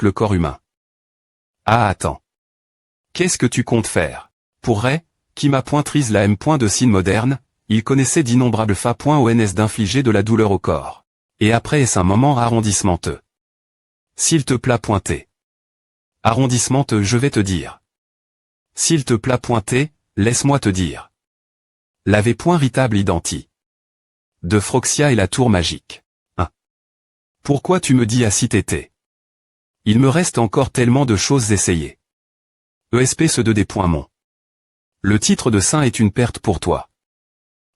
le corps humain. Ah attends. Qu'est-ce que tu comptes faire? Pour Ray, qui mapointrise la M. de signe moderne, il connaissait d'innombrables fa.ons d'infliger de la douleur au corps. Et après est-ce un moment arrondissementeux. S'il te plaît pointer. Arrondissementeux je vais te dire. S'il te plaît pointer, laisse-moi te dire. L'avait point ritable identi. De Froxia et la tour magique. 1. Pourquoi tu me dis à si t'étais? Il me reste encore tellement de choses essayées. ESP ce 2 des points mon. Le titre de saint est une perte pour toi.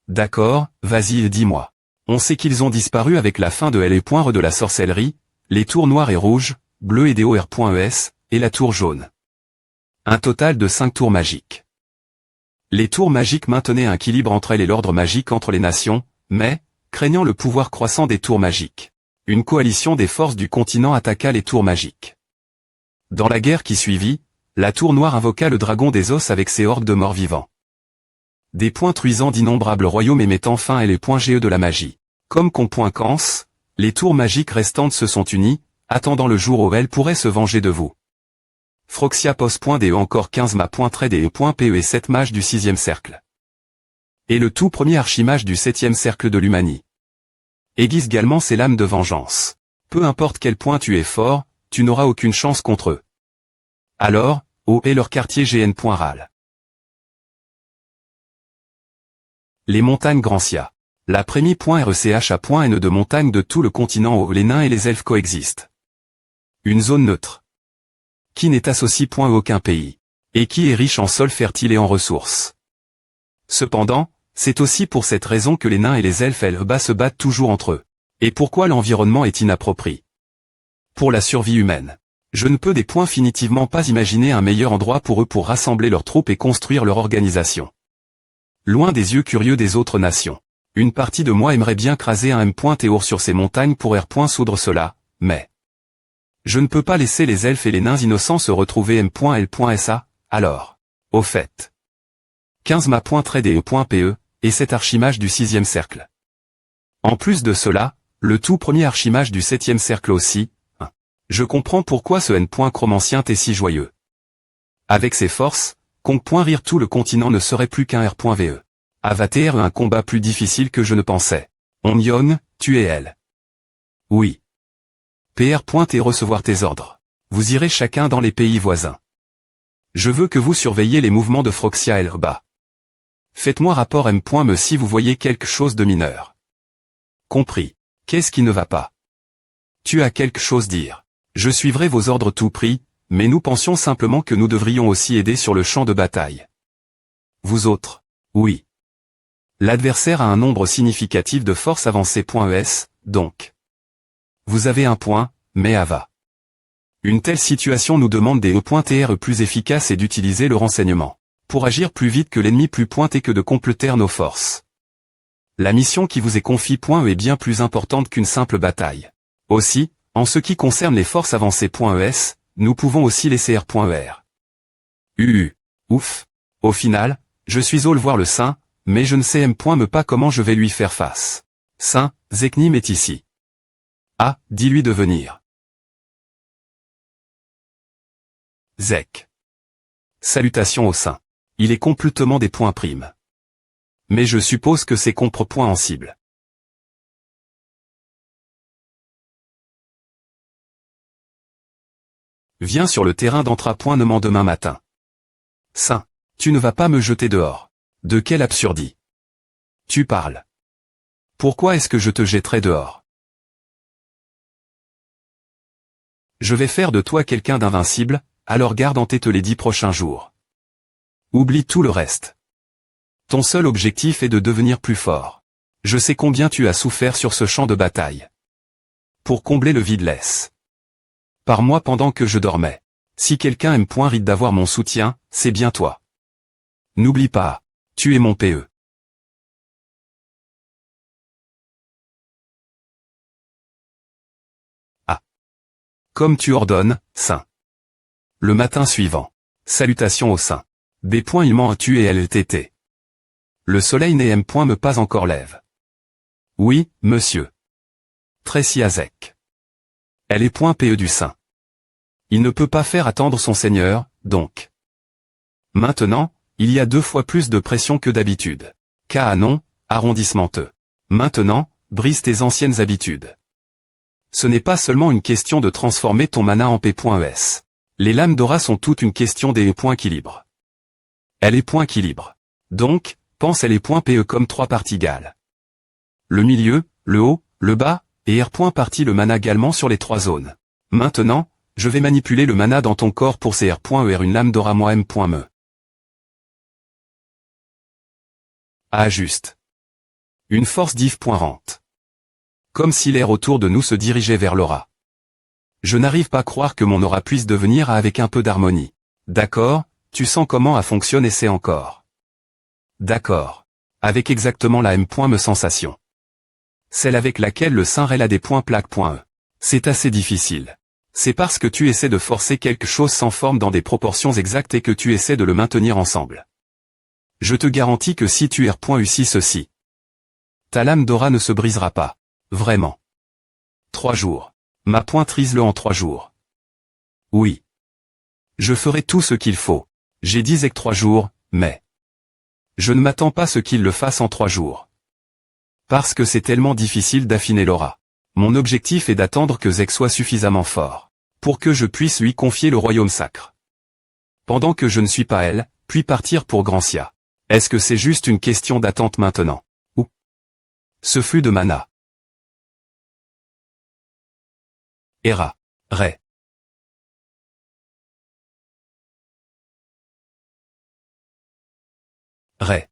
D'accord, vas-y et dis-moi. On sait qu'ils ont disparu avec la fin de L.E. de la sorcellerie, les tours noires et rouges, bleues et DOR.ES, et la tour jaune. Un total de 5 tours magiques. Les tours magiques maintenaient un équilibre entre elles et l'ordre magique entre les nations, mais, craignant le pouvoir croissant des tours magiques, une coalition des forces du continent attaqua les tours magiques. Dans la guerre qui suivit, la tour noire invoqua le dragon des os avec ses hordes de morts vivants. Des points truisant d'innombrables royaumes et mettant fin à les points GE de la magie. Comme conpoinquance, les tours magiques restantes se sont unies, attendant le jour où elles pourraient se venger de vous. Froxia pos.de encore 15 ma.trade.pe et 7 mages du 6e cercle. Et le tout premier archimage du 7e cercle de l'Humanie. Aiguise également ses lames de vengeance. Peu importe quel point tu es fort, tu n'auras aucune chance contre eux. Alors, ô est leur quartier GN.ral. Les montagnes Grancia. La Prémie.RECH.N de montagnes de tout le continent où les nains et les elfes coexistent. Une zone neutre. Qui n'est associé point à aucun pays. Et qui est riche en sol fertile et en ressources. Cependant, c'est aussi pour cette raison que les nains et les elfes se battent toujours entre eux. Et pourquoi l'environnement est inapproprié. Pour la survie humaine. Je ne peux définitivement pas imaginer un meilleur endroit pour eux pour rassembler leurs troupes et construire leur organisation. Loin des yeux curieux des autres nations. Une partie de moi aimerait bien craser un M.Théour sur ces montagnes pour soudre cela, mais... Je ne peux pas laisser les elfes et les nains innocents se retrouver M.L.SA, alors. Au fait. 15 ma.trade.pe, et cet archimage du 6e cercle. En plus de cela, le tout premier archimage du 7e cercle aussi, je comprends pourquoi ce N.Chromancien est si joyeux. Avec ses forces, Kong.rire tout le continent ne serait plus qu'un R.ve. Avatar un combat plus difficile que je ne pensais. Onyon, tu es elle. Oui. PR.et recevoir tes ordres. Vous irez chacun dans les pays voisins. Je veux que vous surveillez les mouvements de Froxia Elba. Faites-moi rapport M.me si vous voyez quelque chose de mineur. Compris. Qu'est-ce qui ne va pas? Tu as quelque chose à dire. Je suivrai vos ordres tout prix, mais nous pensions simplement que nous devrions aussi aider sur le champ de bataille. Vous autres? Oui. L'adversaire a un nombre significatif de forces avancées.es, donc. Vous avez un point, mais Ava. Une telle situation nous demande des E.TR plus efficaces et d'utiliser le renseignement. Pour agir plus vite que l'ennemi plus pointé que de compléter nos forces. La mission qui vous est confiée est bien plus importante qu'une simple bataille. Aussi, en ce qui concerne les forces avancées.es, nous pouvons aussi laisser R.er. Ouf. Au final, je suis au le voir le saint, mais je ne sais M.me pas comment je vais lui faire face. Saint, Zeknim est ici. Ah, dis-lui de venir. Zek. Salutations au saint. Il est complètement des points primes. Mais je suppose que c'est contre points en cible. Viens sur le terrain d'entrapointement demain matin. Saint, tu ne vas pas me jeter dehors. De quelle absurdie. Tu parles. Pourquoi est-ce que je te jetterai dehors? Je vais faire de toi quelqu'un d'invincible, alors garde en tête les 10 prochains jours. Oublie tout le reste. Ton seul objectif est de devenir plus fort. Je sais combien tu as souffert sur ce champ de bataille. Pour combler le vide laisse. Par moi pendant que je dormais. Si quelqu'un rite d'avoir mon soutien, c'est bien toi. N'oublie pas, tu es mon PE. Ah. Comme tu ordonnes, saint. Le matin suivant. Salutations au saint. B. Il m'en tu et LTT. Le soleil n'est me pas encore lève. Oui, monsieur. Tracy Azek. Elle est PE du saint. Il ne peut pas faire attendre son seigneur, donc. Maintenant, il y a 2 fois plus de pression que d'habitude. Canon, arrondissement E. Maintenant, brise tes anciennes habitudes. Ce n'est pas seulement une question de transformer ton mana en P.es. Les lames d'aura sont toute une question des points équilibre. Elle est point équilibre. Donc, pense elle est point PE comme 3 parties égales. Le milieu, le haut, le bas, et R point partie le mana également sur les 3 zones. Maintenant, je vais manipuler le mana dans ton corps pour ces R.ER une lame d'aura moi M.me. Ajuste. Une force div.rente. Comme si l'air autour de nous se dirigeait vers l'aura. Je n'arrive pas à croire que mon aura puisse devenir A avec un peu d'harmonie. D'accord, tu sens comment A fonctionne et c'est encore. D'accord. Avec exactement la M.me sensation. Celle avec laquelle le saint rel a des points plaques.e. C'est assez difficile. C'est parce que tu essaies de forcer quelque chose sans forme dans des proportions exactes et que tu essaies de le maintenir ensemble. Je te garantis que si tu R.U ceci, ta lame d'aura ne se brisera pas. Vraiment. 3 jours. Ma pointrise-le en 3 jours. Oui. Je ferai tout ce qu'il faut. J'ai dit que 3 jours, mais je ne m'attends pas à ce qu'il le fasse en 3 jours. Parce que c'est tellement difficile d'affiner l'aura. Mon objectif est d'attendre que Zek soit suffisamment fort, pour que je puisse lui confier le royaume sacre. Pendant que je ne suis pas elle, puis partir pour Grancia. Est-ce que c'est juste une question d'attente maintenant? Ou ce flux de mana. Era. Ré. Ré.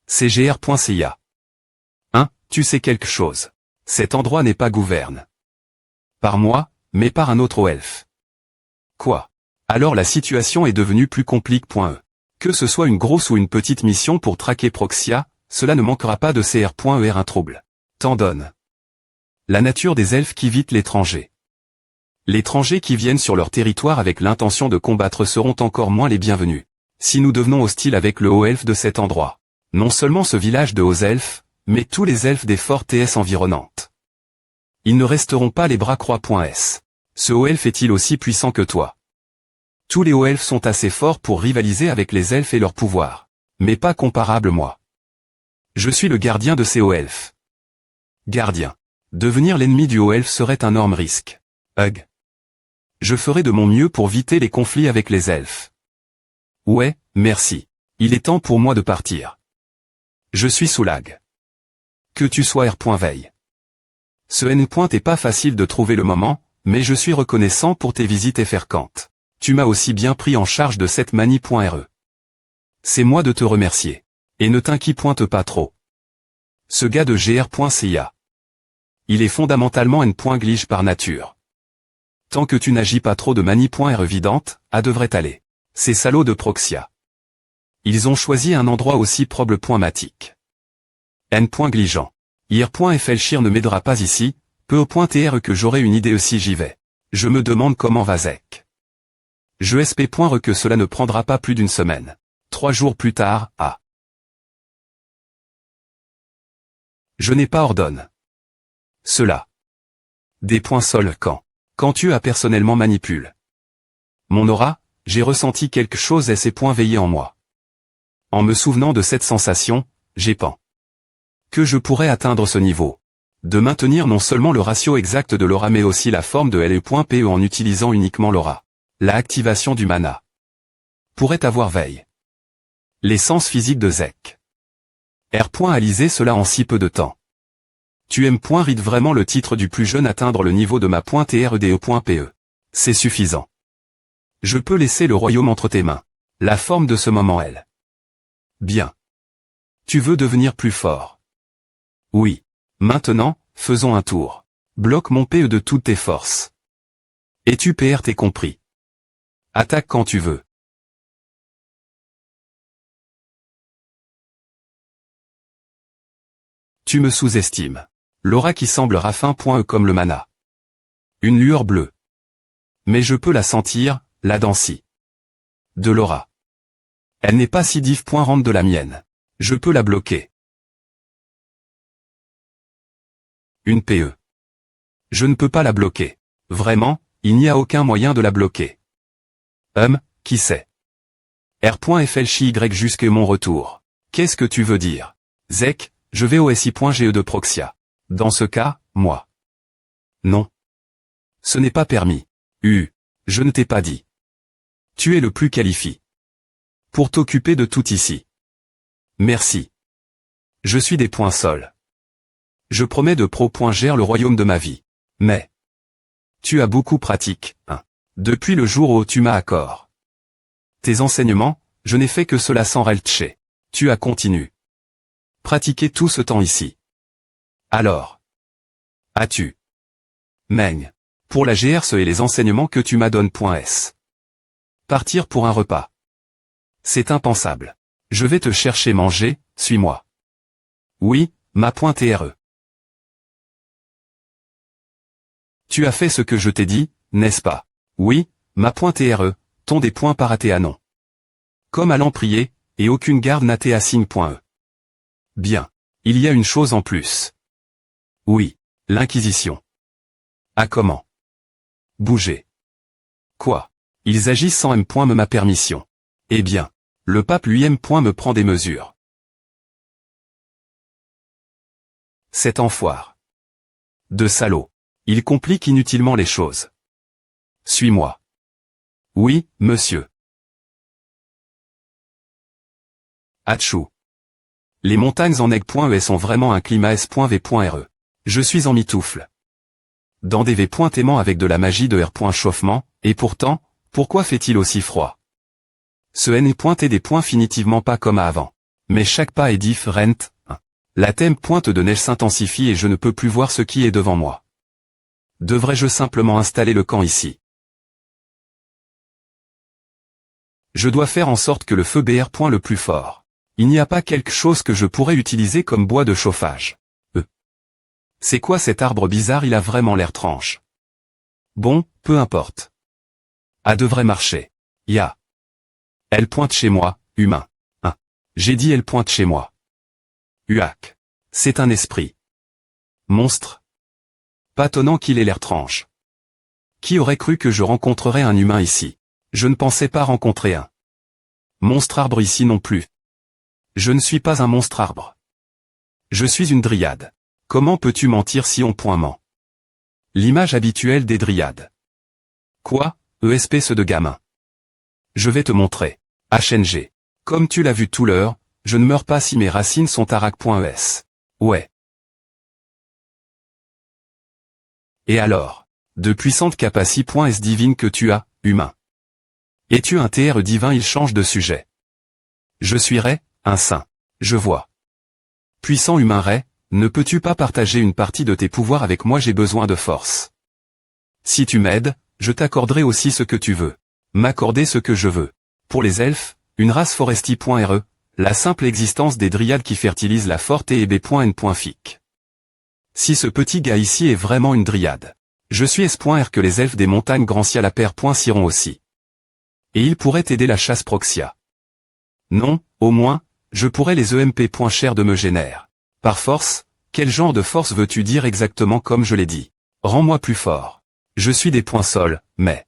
CGR.cia. Tu sais quelque chose. Cet endroit n'est pas gouverne par moi, mais par un autre elfe. Quoi? Alors la situation est devenue plus compliquée.e. Que ce soit une grosse ou une petite mission pour traquer Proxia, cela ne manquera pas de CR.ER un trouble. T'en donne. La nature des elfes qui quittent l'étranger. L'étranger qui viennent sur leur territoire avec l'intention de combattre seront encore moins les bienvenus. Si nous devenons hostiles avec le haut elfe de cet endroit. Non seulement ce village de hauts elfes, mais tous les elfes des forts TS environnantes. Ils ne resteront pas les bras croix.s. Ce haut elfe est-il aussi puissant que toi? Tous les hauts elfes sont assez forts pour rivaliser avec les elfes et leur pouvoir. Mais pas comparable moi. Je suis le gardien de ces hauts elfes. Gardien. Devenir l'ennemi du haut elfe serait un énorme risque. Hug. Je ferai de mon mieux pour éviter les conflits avec les elfes. Ouais, merci. Il est temps pour moi de partir. Je suis sous lag. Que tu sois R.veille. Ce N. est pas facile de trouver le moment, mais je suis reconnaissant pour tes visites efferquantes. Tu m'as aussi bien pris en charge de cette manie.re. C'est moi de te remercier. Et ne t'inquiète pas trop. Ce gars de GR.cia. Il est fondamentalement N.glitch par nature. Tant que tu n'agis pas trop de manie.re évidente, A devrait aller. Ces salauds de Proxia. Ils ont choisi un endroit aussi proble.matique. N.gligeant. Ir.flchir ne m'aidera pas ici, peu au.tr que j'aurai une idée si j'y vais. Je me demande comment va Zek. Je sp.re que cela ne prendra pas plus d'une semaine. 3 jours plus tard, A. Je n'ai pas ordonne. Cela. Des points sol quand tu as personnellement manipule. Mon aura, j'ai ressenti quelque chose et ces points veillés en moi. En me souvenant de cette sensation, j'ai pensé que je pourrais atteindre ce niveau. De maintenir non seulement le ratio exact de l'aura mais aussi la forme de LE.PE en utilisant uniquement l'aura. La activation du mana. Pourrait avoir veille. L'essence physique de Zek. R.alisé cela en si peu de temps. Tu aimes.read vraiment le titre du plus jeune atteindre le niveau de ma .TREDE.PE. C'est suffisant. Je peux laisser le royaume entre tes mains. La forme de ce moment elle. Bien. Tu veux devenir plus fort. Oui. Maintenant, faisons un tour. Bloque mon PE de toutes tes forces. Et tu PR t'es compris. Attaque quand tu veux. Tu me sous-estimes. L'aura qui semble rafin.e comme le mana. Une lueur bleue. Mais je peux la sentir, la densi. De l'aura. Elle n'est pas si div.rente de la mienne. Je peux la bloquer. Une PE. Je ne peux pas la bloquer. Vraiment, il n'y a aucun moyen de la bloquer. Qui sait? R.FLCY jusque mon retour. Qu'est-ce que tu veux dire? Zek, je vais au SI.GE de Proxia. Dans ce cas, moi. Non. Ce n'est pas permis. Je ne t'ai pas dit. Tu es le plus qualifié pour t'occuper de tout ici. Merci. Je suis des points sols. Je promets de gère le royaume de ma vie. Mais tu as beaucoup pratique, hein. Depuis le jour où tu m'as accord. Tes enseignements, je n'ai fait que cela sans reltché. Tu as continué. Pratiquer tout ce temps ici. Alors. As-tu Meigne. Pour la GRCE et les enseignements que tu m'adonnes.s. Partir pour un repas. C'est impensable. Je vais te chercher manger, suis-moi. Oui, ma.TRE. Tu as fait ce que je t'ai dit, n'est-ce pas? Oui, ma.TRE, ton des points par ATA non. Comme allant prier, et aucune garde n'ATA signe.e. Bien. Il y a une chose en plus. Oui, l'Inquisition. Ah comment? Bouger. Quoi? Ils agissent sans ma permission. Eh bien, le pape lui me prend des mesures. Cet enfoire. De salaud. Il complique inutilement les choses. Suis-moi. Oui, monsieur. Atchou. Les montagnes en aigle.e sont vraiment un climat s.v.re. Je suis en mitoufle. Dans des v.aimants avec de la magie de R. Chauffement, et pourtant, pourquoi fait-il aussi froid? Ce N est pointé des points finitivement pas comme avant. Mais chaque pas est différent. La thème pointe de neige s'intensifie et je ne peux plus voir ce qui est devant moi. Devrais-je simplement installer le camp ici? Je dois faire en sorte que le feu BR. Le plus fort. Il n'y a pas quelque chose que je pourrais utiliser comme bois de chauffage. C'est quoi cet arbre bizarre? Il a vraiment l'air tranche. Bon, peu importe. Ah devrait marcher. Elle pointe chez moi, humain. J'ai dit elle pointe chez moi. Uac. C'est un esprit. Monstre. Pas tonnant qu'il ait l'air tranche. Qui aurait cru que je rencontrerais un humain ici? Je ne pensais pas rencontrer un monstre arbre ici non plus. Je ne suis pas un monstre arbre. Je suis une dryade. Comment peux-tu mentir si on ment? L'image habituelle des dryades. Quoi, espèce de gamin? Je vais te montrer. HNG. Comme tu l'as vu tout l'heure, je ne meurs pas si mes racines sont arac.es. Ouais. Et alors? De puissantes capacités.s divines que tu as, humain. Es-tu un TR divin? Il change de sujet. Je suis Ray, un saint. Je vois. Puissant humain Ray, ne peux-tu pas partager une partie de tes pouvoirs avec moi? J'ai besoin de force. Si tu m'aides, je t'accorderai aussi ce que tu veux. M'accorder ce que je veux. Pour les elfes, une race foresti.re, la simple existence des dryades qui fertilisent la forte et b.n.fic. Si ce petit gars ici est vraiment une dryade. Je suis S.R que les elfes des montagnes Grancia la paire.siront aussi. Et ils pourraient aider la chasse Proxia. Non, au moins, je pourrais les EMP.cher de me génère. Par force, quel genre de force veux-tu dire exactement? Comme je l'ai dit. Rends-moi plus fort. Je suis des points sols, mais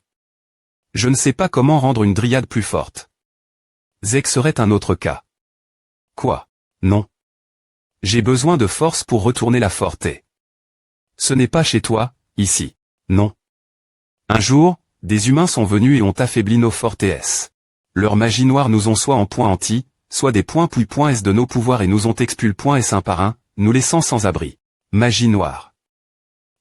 je ne sais pas comment rendre une dryade plus forte. Zek serait un autre cas. Quoi? Non. J'ai besoin de force pour retourner la forte. Ce n'est pas chez toi, ici. Non. Un jour, des humains sont venus et ont affaibli nos fortes. Leur magie noire nous ont soit en point anti, soit des points puis point S de nos pouvoirs et nous ont expulsé un par un, nous laissant sans abri. Magie noire.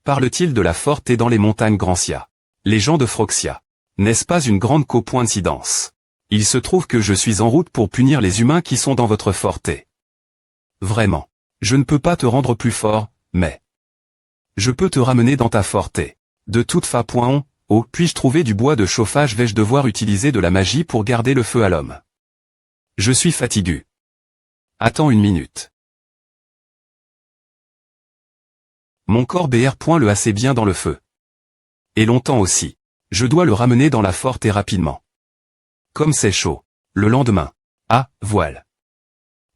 Parle-t-il de la forte et dans les montagnes Grancia? Les gens de Froxia. N'est-ce pas une grande coïncidence? Il se trouve que je suis en route pour punir les humains qui sont dans votre forte. Vraiment. Je ne peux pas te rendre plus fort, mais je peux te ramener dans ta forte. De toute façon, puis-je trouver du bois de chauffage? Vais-je devoir utiliser de la magie pour garder le feu à l'homme? Je suis fatigué. Attends une minute. Mon corps BR. Le assez bien dans le feu. Et longtemps aussi. Je dois le ramener dans la forte et rapidement. Comme c'est chaud. Le lendemain. Ah, voile.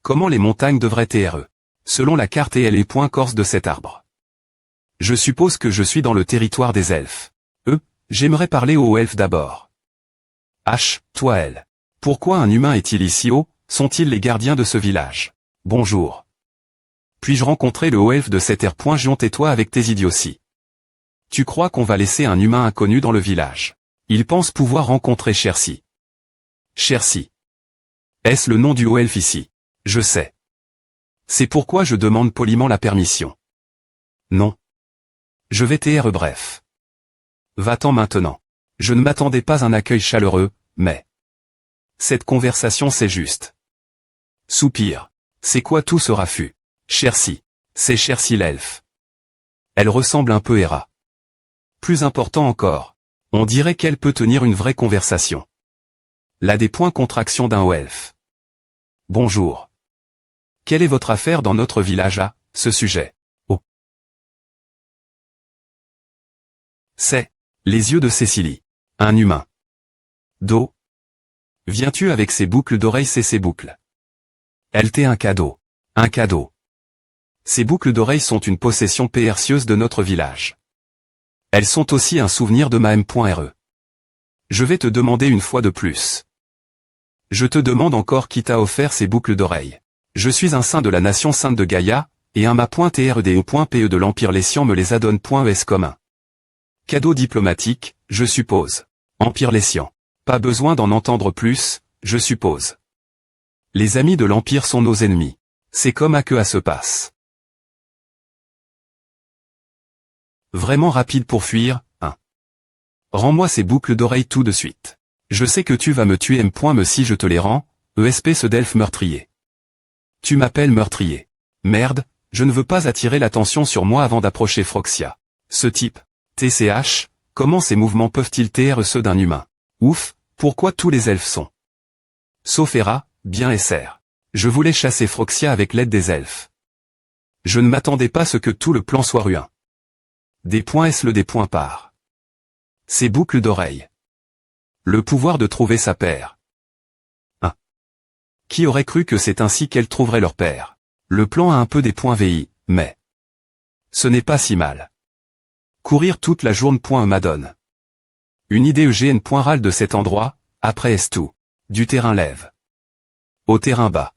Comment les montagnes devraient être, selon la carte et les points corse de cet arbre? Je suppose que je suis dans le territoire des elfes. J'aimerais parler aux elfes d'abord. H, toi elle. Pourquoi un humain est-il ici haut? Sont-ils les gardiens de ce village? Bonjour. Puis-je rencontrer le haut elfe de cet air? Tais-toi avec tes idioties. Tu crois qu'on va laisser un humain inconnu dans le village? Il pense pouvoir rencontrer Chercy. Chercy. Est-ce le nom du haut elfe ici? Je sais. C'est pourquoi je demande poliment la permission. Non. Je vais taire bref. Va-t'en maintenant. Je ne m'attendais pas à un accueil chaleureux, mais... Cette conversation c'est juste. Soupir. C'est quoi tout ce raffut? Chercy. C'est Chercy l'elfe. Elle ressemble un peu Hera. Plus important encore. On dirait qu'elle peut tenir une vraie conversation. Là des points contraction d'un haut elfe. Bonjour. Quelle est votre affaire dans notre village à ce sujet? Oh. C'est les yeux de Cécilie. Un humain. Do. Viens-tu avec ces boucles d'oreilles? C'est ces boucles. Elle t'est un cadeau. Un cadeau. Ces boucles d'oreilles sont une possession précieuse de notre village. Elles sont aussi un souvenir de ma M.re. Je vais te demander une fois de plus. Je te demande encore qui t'a offert ces boucles d'oreilles. Je suis un saint de la nation sainte de Gaïa, et un ma.trde.pe de l'Empire Lécian me les adonne.es comme un cadeau diplomatique, je suppose. Empire Lécian. Pas besoin d'en entendre plus, je suppose. Les amis de l'Empire sont nos ennemis. C'est comme à que à se passe. Vraiment rapide pour fuir, hein. Rends-moi ces boucles d'oreilles tout de suite. Je sais que tu vas me tuer me si je te les rends, espèce d'elfe meurtrier. Tu m'appelles meurtrier. Merde, je ne veux pas attirer l'attention sur moi avant d'approcher Froxia. Ce type, TCH, comment ces mouvements peuvent-ils taire ceux d'un humain? Ouf, pourquoi tous les elfes sont? Sauf Hera, bien SR. Je voulais chasser Froxia avec l'aide des elfes. Je ne m'attendais pas à ce que tout le plan soit ruin. Des points est-ce le des points par. Ces boucles d'oreilles. Le pouvoir de trouver sa paire. Qui aurait cru que c'est ainsi qu'elles trouveraient leur père? Le plan a un peu des points VI, mais... Ce n'est pas si mal. Courir toute la journée. Madone. Une idée eugène.ral de cet endroit, après est tout. Du terrain lève. Au terrain bas.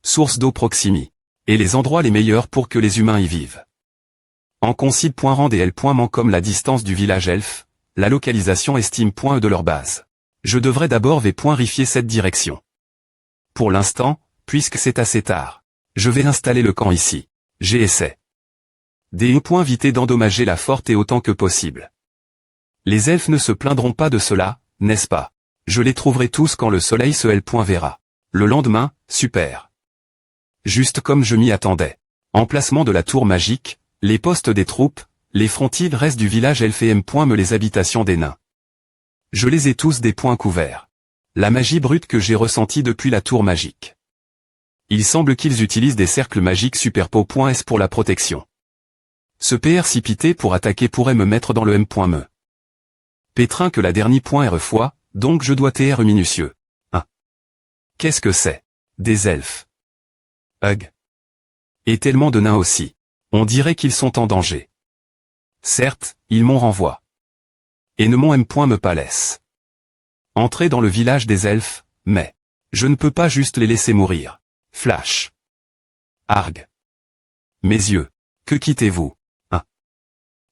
Source d'eau proximi. Et les endroits les meilleurs pour que les humains y vivent. En concide.rand et l.man comme la distance du village elfe, la localisation estime.e de leur base. Je devrais d'abord vérifier cette direction. Pour l'instant, puisque c'est assez tard, je vais installer le camp ici. J'essaie. Éviter d'endommager la forte et autant que possible. Les elfes ne se plaindront pas de cela, n'est-ce pas? Je les trouverai tous quand le soleil se verra. Le lendemain, super. Juste comme je m'y attendais. Emplacement de la tour magique, les postes des troupes, les frontières restent du village elfe et me les habitations des nains. Je les ai tous des points couverts. La magie brute que j'ai ressentie depuis la tour magique. Il semble qu'ils utilisent des cercles magiques superpo.s pour la protection. Ce précipité pour attaquer pourrait me mettre dans le M.me. Pétrin que la dernière .re fois, donc je dois tr minutieux. Qu'est-ce que c'est? Des elfes. Hug. Et tellement de nains aussi. On dirait qu'ils sont en danger. Certes, ils m'en renvoient. Et ne m'en me pas laisse. Entrer dans le village des elfes, mais... Je ne peux pas juste les laisser mourir. Flash. Arg. Mes yeux. Que quittez-vous?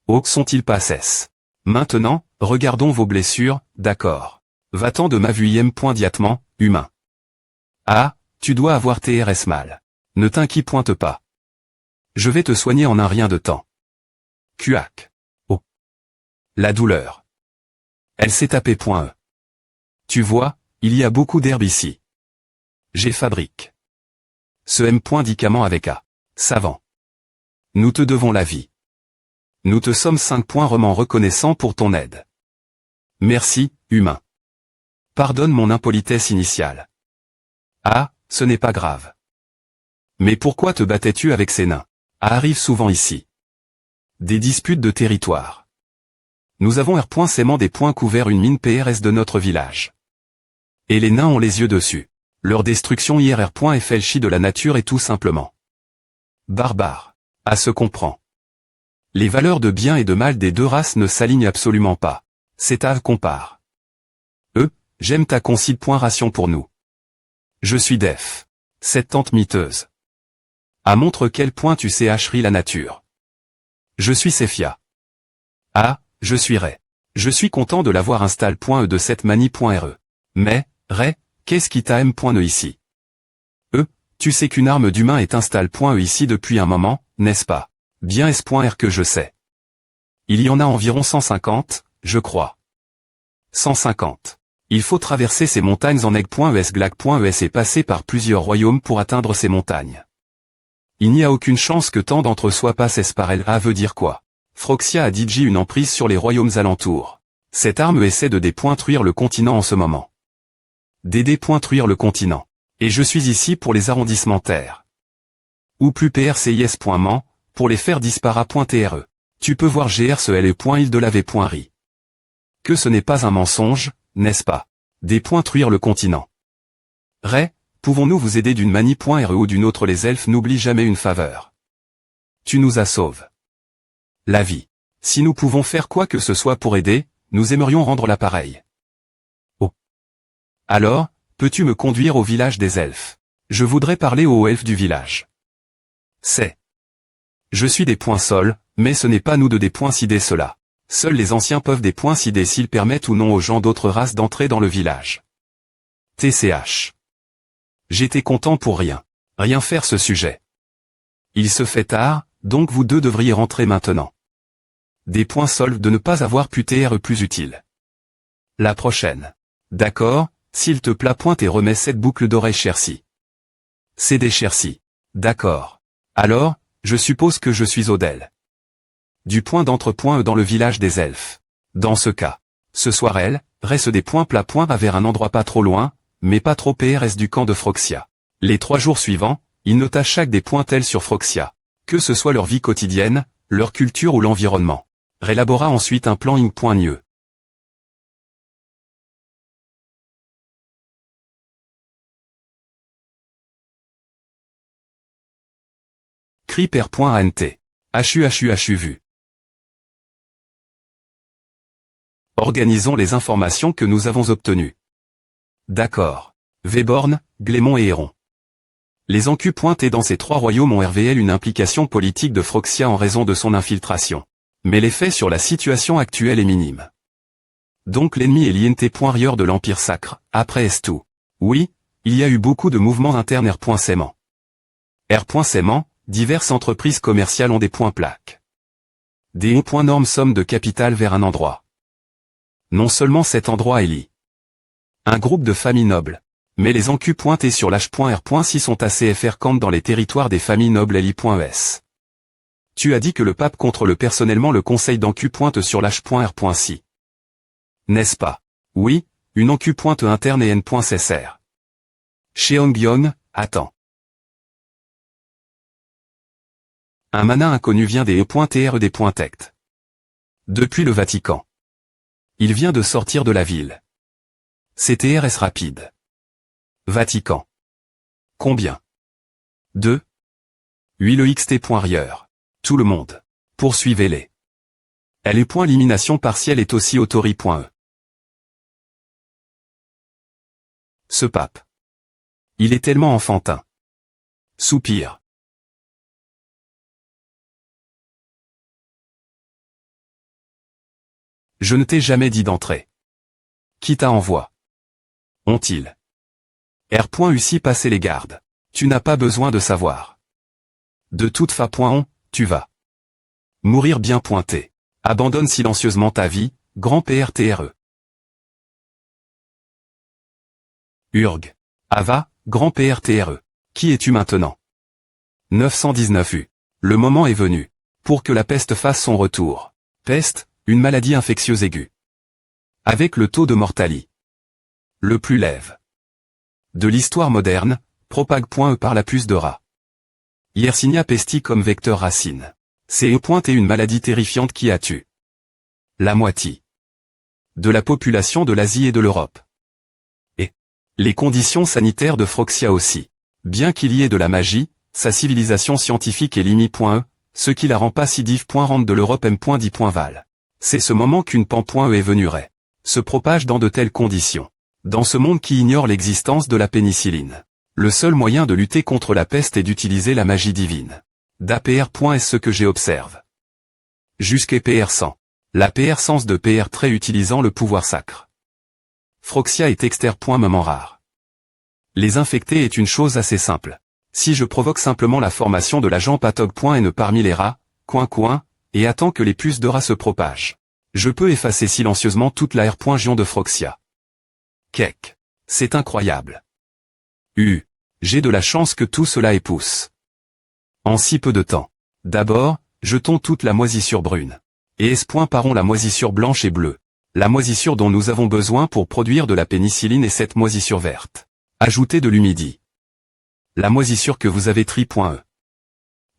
Oh, sont-ils pas cesse? Maintenant, regardons vos blessures, d'accord. Va-t'en de ma vue diatement, humain. Ah, tu dois avoir TRS mal. Ne t'inquiète pas. Je vais te soigner en un rien de temps. Cuac. Oh. La douleur. Elle s'est tapée.e. Tu vois, il y a beaucoup d'herbe ici. J'ai fabrique. Ce médicament avec A. Savant. Nous te devons la vie. Nous te sommes 5 points vraiment reconnaissants pour ton aide. Merci, humain. Pardonne mon impolitesse initiale. Ah, ce n'est pas grave. Mais pourquoi te battais-tu avec ces nains? Arrive souvent ici. Des disputes de territoire. Nous avons R.sément des points couverts une mine PRS de notre village. Et les nains ont les yeux dessus. Leur destruction IRR.FLCHI de la nature est tout simplement barbare. À se comprend. Les valeurs de bien et de mal des deux races ne s'alignent absolument pas. C'est à compare. J'aime ta concile. Ration pour nous. Je suis def. Cette tante miteuse. Ah, montre quel point tu sais hacherie la nature. Je suis Séphia. Ah, je suis Ray. Je suis content de l'avoir installe.e de cette manie.re. Mais, Ray, qu'est-ce qui t'aime.ne ici? Tu sais qu'une arme d'humain est installe.e ici depuis un moment, n'est-ce pas? Bien S.R que je sais. Il y en a environ 150, je crois. 150. Il faut traverser ces montagnes en egg.es glag.es et passer par plusieurs royaumes pour atteindre ces montagnes. Il n'y a aucune chance que tant d'entre soi passent par elles. veut dire quoi? Phroxia a DJ une emprise sur les royaumes alentours. Cette arme essaie de dépointruire le continent en ce moment. Dépointruire le continent. Et je suis ici pour les arrondissements terres. Ou plus prcis.man, pour les faire dispara.tre. Tu peux voir grcele.île-de-la-V.ri. Que ce n'est pas un mensonge, n'est-ce pas? Dépointruire le continent. Ray, pouvons-nous vous aider d'une manie.re ou d'une autre? Les elfes n'oublient jamais une faveur. Tu nous as sauvé la vie. Si nous pouvons faire quoi que ce soit pour aider, nous aimerions rendre l'appareil. Oh. Alors, peux-tu me conduire au village des elfes? Je voudrais parler aux elfes du village. Je suis des points sols, mais ce n'est pas nous de décider cela. Seuls les anciens peuvent décider s'ils permettent ou non aux gens d'autres races d'entrer dans le village. TCH. J'étais content pour rien faire ce sujet. Il se fait tard, donc vous deux devriez rentrer maintenant. Des points sols de ne pas avoir pu TR plus utile. La prochaine. D'accord, s'il te plaît. Et remets cette boucle d'oreille Chercy. C'est des Chercy. D'accord. Alors, je suppose que je suis Odell. Du point d'entre-point dans le village des elfes. Dans ce cas, ce soir elle, reste des points plat point vers un endroit pas trop loin, mais pas trop PRS du camp de Phroxia. Les 3 jours suivants, il nota chaque des points tels sur Phroxia. Que ce soit leur vie quotidienne, leur culture ou l'environnement. Rélabora ensuite un plan ing.nie. Creeper.ant. HU vu. Organisons les informations que nous avons obtenues. D'accord. Véborn, Glémon et Héron. Les encus pointés dans ces 3 royaumes ont révélé une implication politique de Phroxia en raison de son infiltration. Mais l'effet sur la situation actuelle est minime. Donc l'ennemi est l'INT.rieur de l'Empire Sacre, après S2. Oui, il y a eu beaucoup de mouvements internes R.Saiman. R.Saiman, diverses entreprises commerciales ont des points plaques. Des points normes sommes de capital vers un endroit. Non seulement cet endroit est lié. Un groupe de familles nobles. Mais les encus pointés sur l'H.R.6 sont assez fréquents dans les territoires des familles nobles LI.es. Tu as dit que le pape contrôle personnellement le conseil d'encu pointe sur l'H.R.6. N'est-ce pas? Oui, une encu pointe interne et N.SR. Cheonggyeong, attends. Un mana inconnu vient des E.TR des .tect. Depuis le Vatican. Il vient de sortir de la ville. C'est TRS rapide. Vatican. Combien? 2. 8 le xt.rieur. Tout le monde. Poursuivez-les. L.élimination partielle est aussi autori.e. Ce pape. Il est tellement enfantin. Soupir. Je ne t'ai jamais dit d'entrer. Qui t'a envoie? Ont-ils? R.UCI passer les gardes. Tu n'as pas besoin de savoir. De toute façon, tu vas mourir bien pointé. Abandonne silencieusement ta vie, grand PRTRE. Urg. Ava, grand PRTRE. Qui es-tu maintenant? 919 U. Le moment est venu. Pour que la peste fasse son retour. Peste, une maladie infectieuse aiguë. Avec le taux de mortalité le plus lève de l'histoire moderne, propague.e par la puce de rat. Yersinia pestis comme vecteur racine. C'est et une maladie terrifiante qui a tué la moitié de la population de l'Asie et de l'Europe. Et les conditions sanitaires de Phroxia aussi. Bien qu'il y ait de la magie, sa civilisation scientifique est limite.e, Ce qui la rend pas si div. Rente de l'Europe m.10.val. C'est ce moment qu'une pan.e est venue se propage dans de telles conditions. Dans ce monde qui ignore l'existence de la pénicilline. Le seul moyen de lutter contre la peste est d'utiliser la magie divine. D'APR. Est ce que j'observe. Jusqu'à PR 100. La PR sens de PR très utilisant le pouvoir sacre. Phroxia est exter. Moment rare. Les infecter est une chose assez simple. Si je provoque simplement la formation de l'agent pathog.n parmi les rats, et attends que les puces de rats se propagent, je peux effacer silencieusement toute la R.gion de Phroxia. Kek. C'est incroyable. J'ai de la chance que tout cela épouse. En si peu de temps. D'abord, jetons toute la moisissure brune. Et parons la moisissure blanche et bleue. La moisissure dont nous avons besoin pour produire de la pénicilline est cette moisissure verte. Ajoutez de l'humidie. La moisissure que vous avez tri.e.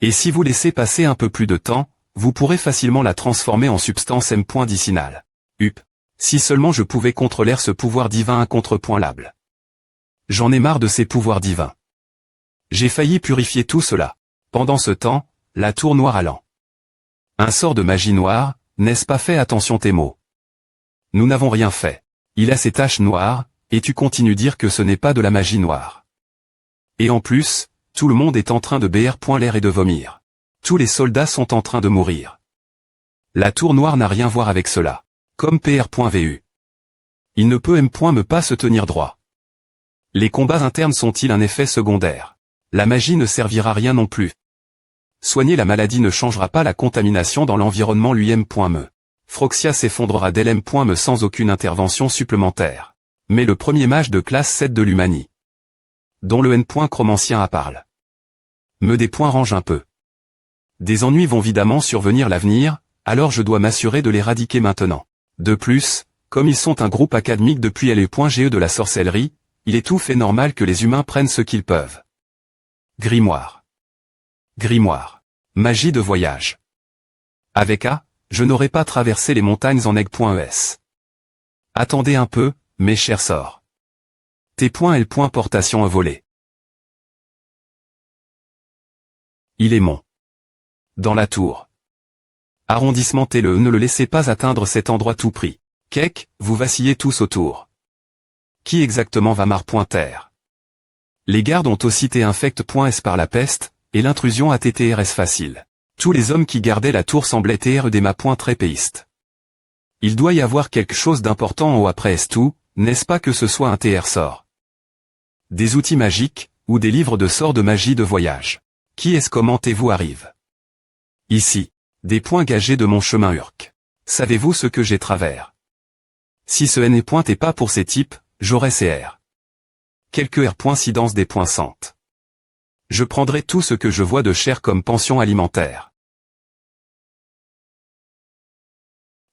Et si vous laissez passer un peu plus de temps, vous pourrez facilement la transformer en substance m.dicinale. Si seulement je pouvais contrôler ce pouvoir divin incontrepointable. J'en ai marre de ces pouvoirs divins. J'ai failli purifier tout cela. Pendant ce temps, la tour noire allant. Un sort de magie noire, n'est-ce pas? Fais attention tes mots. Nous n'avons rien fait. Il a ces taches noires, et tu continues dire que ce n'est pas de la magie noire. Et en plus, tout le monde est en train de BR. L'air et de vomir. Tous les soldats sont en train de mourir. La tour noire n'a rien à voir avec cela. Comme PR.vu. Il ne peut me pas se tenir droit. Les combats internes sont-ils un effet secondaire? La magie ne servira à rien non plus. Soigner la maladie ne changera pas la contamination dans l'environnement lui-même. Phroxia s'effondrera d'elle-même sans aucune intervention supplémentaire. Mais le premier mage de classe 7 de l'Humanie, dont le N. Chromancien parle, me range un peu. Des ennuis vont évidemment survenir l'avenir, alors je dois m'assurer de l'éradiquer maintenant. De plus, comme ils sont un groupe académique depuis LE.GE de la sorcellerie, il est tout fait normal que les humains prennent ce qu'ils peuvent. Grimoire. Grimoire. Magie de voyage. Avec A, je n'aurais pas traversé les montagnes en egg.es. Attendez un peu, mes chers sorts. T.L. Portation à voler. Il est mon. Dans la tour. Arrondissement T.Le. Ne le laissez pas atteindre cet endroit tout prix. Kek, vous vacillez tous autour. Qui exactement va mar.terre? Les gardes ont aussi été infect.s par la peste, et l'intrusion a été RS facile. Tous les hommes qui gardaient la tour semblaient être des ma.trépéistes. Il doit y avoir quelque chose d'important en haut après tout, n'est-ce pas que ce soit un TR sort? Des outils magiques, ou des livres de sorts de magie de voyage. Qui est-ce? Commentez-vous arrive? Ici. Des points gagés de mon chemin urk. Savez-vous ce que j'ai travers? Si ce N est pas pour ces types, j'aurais ces R. Quelques R. Des poinçantes. Je prendrai tout ce que je vois de cher comme pension alimentaire.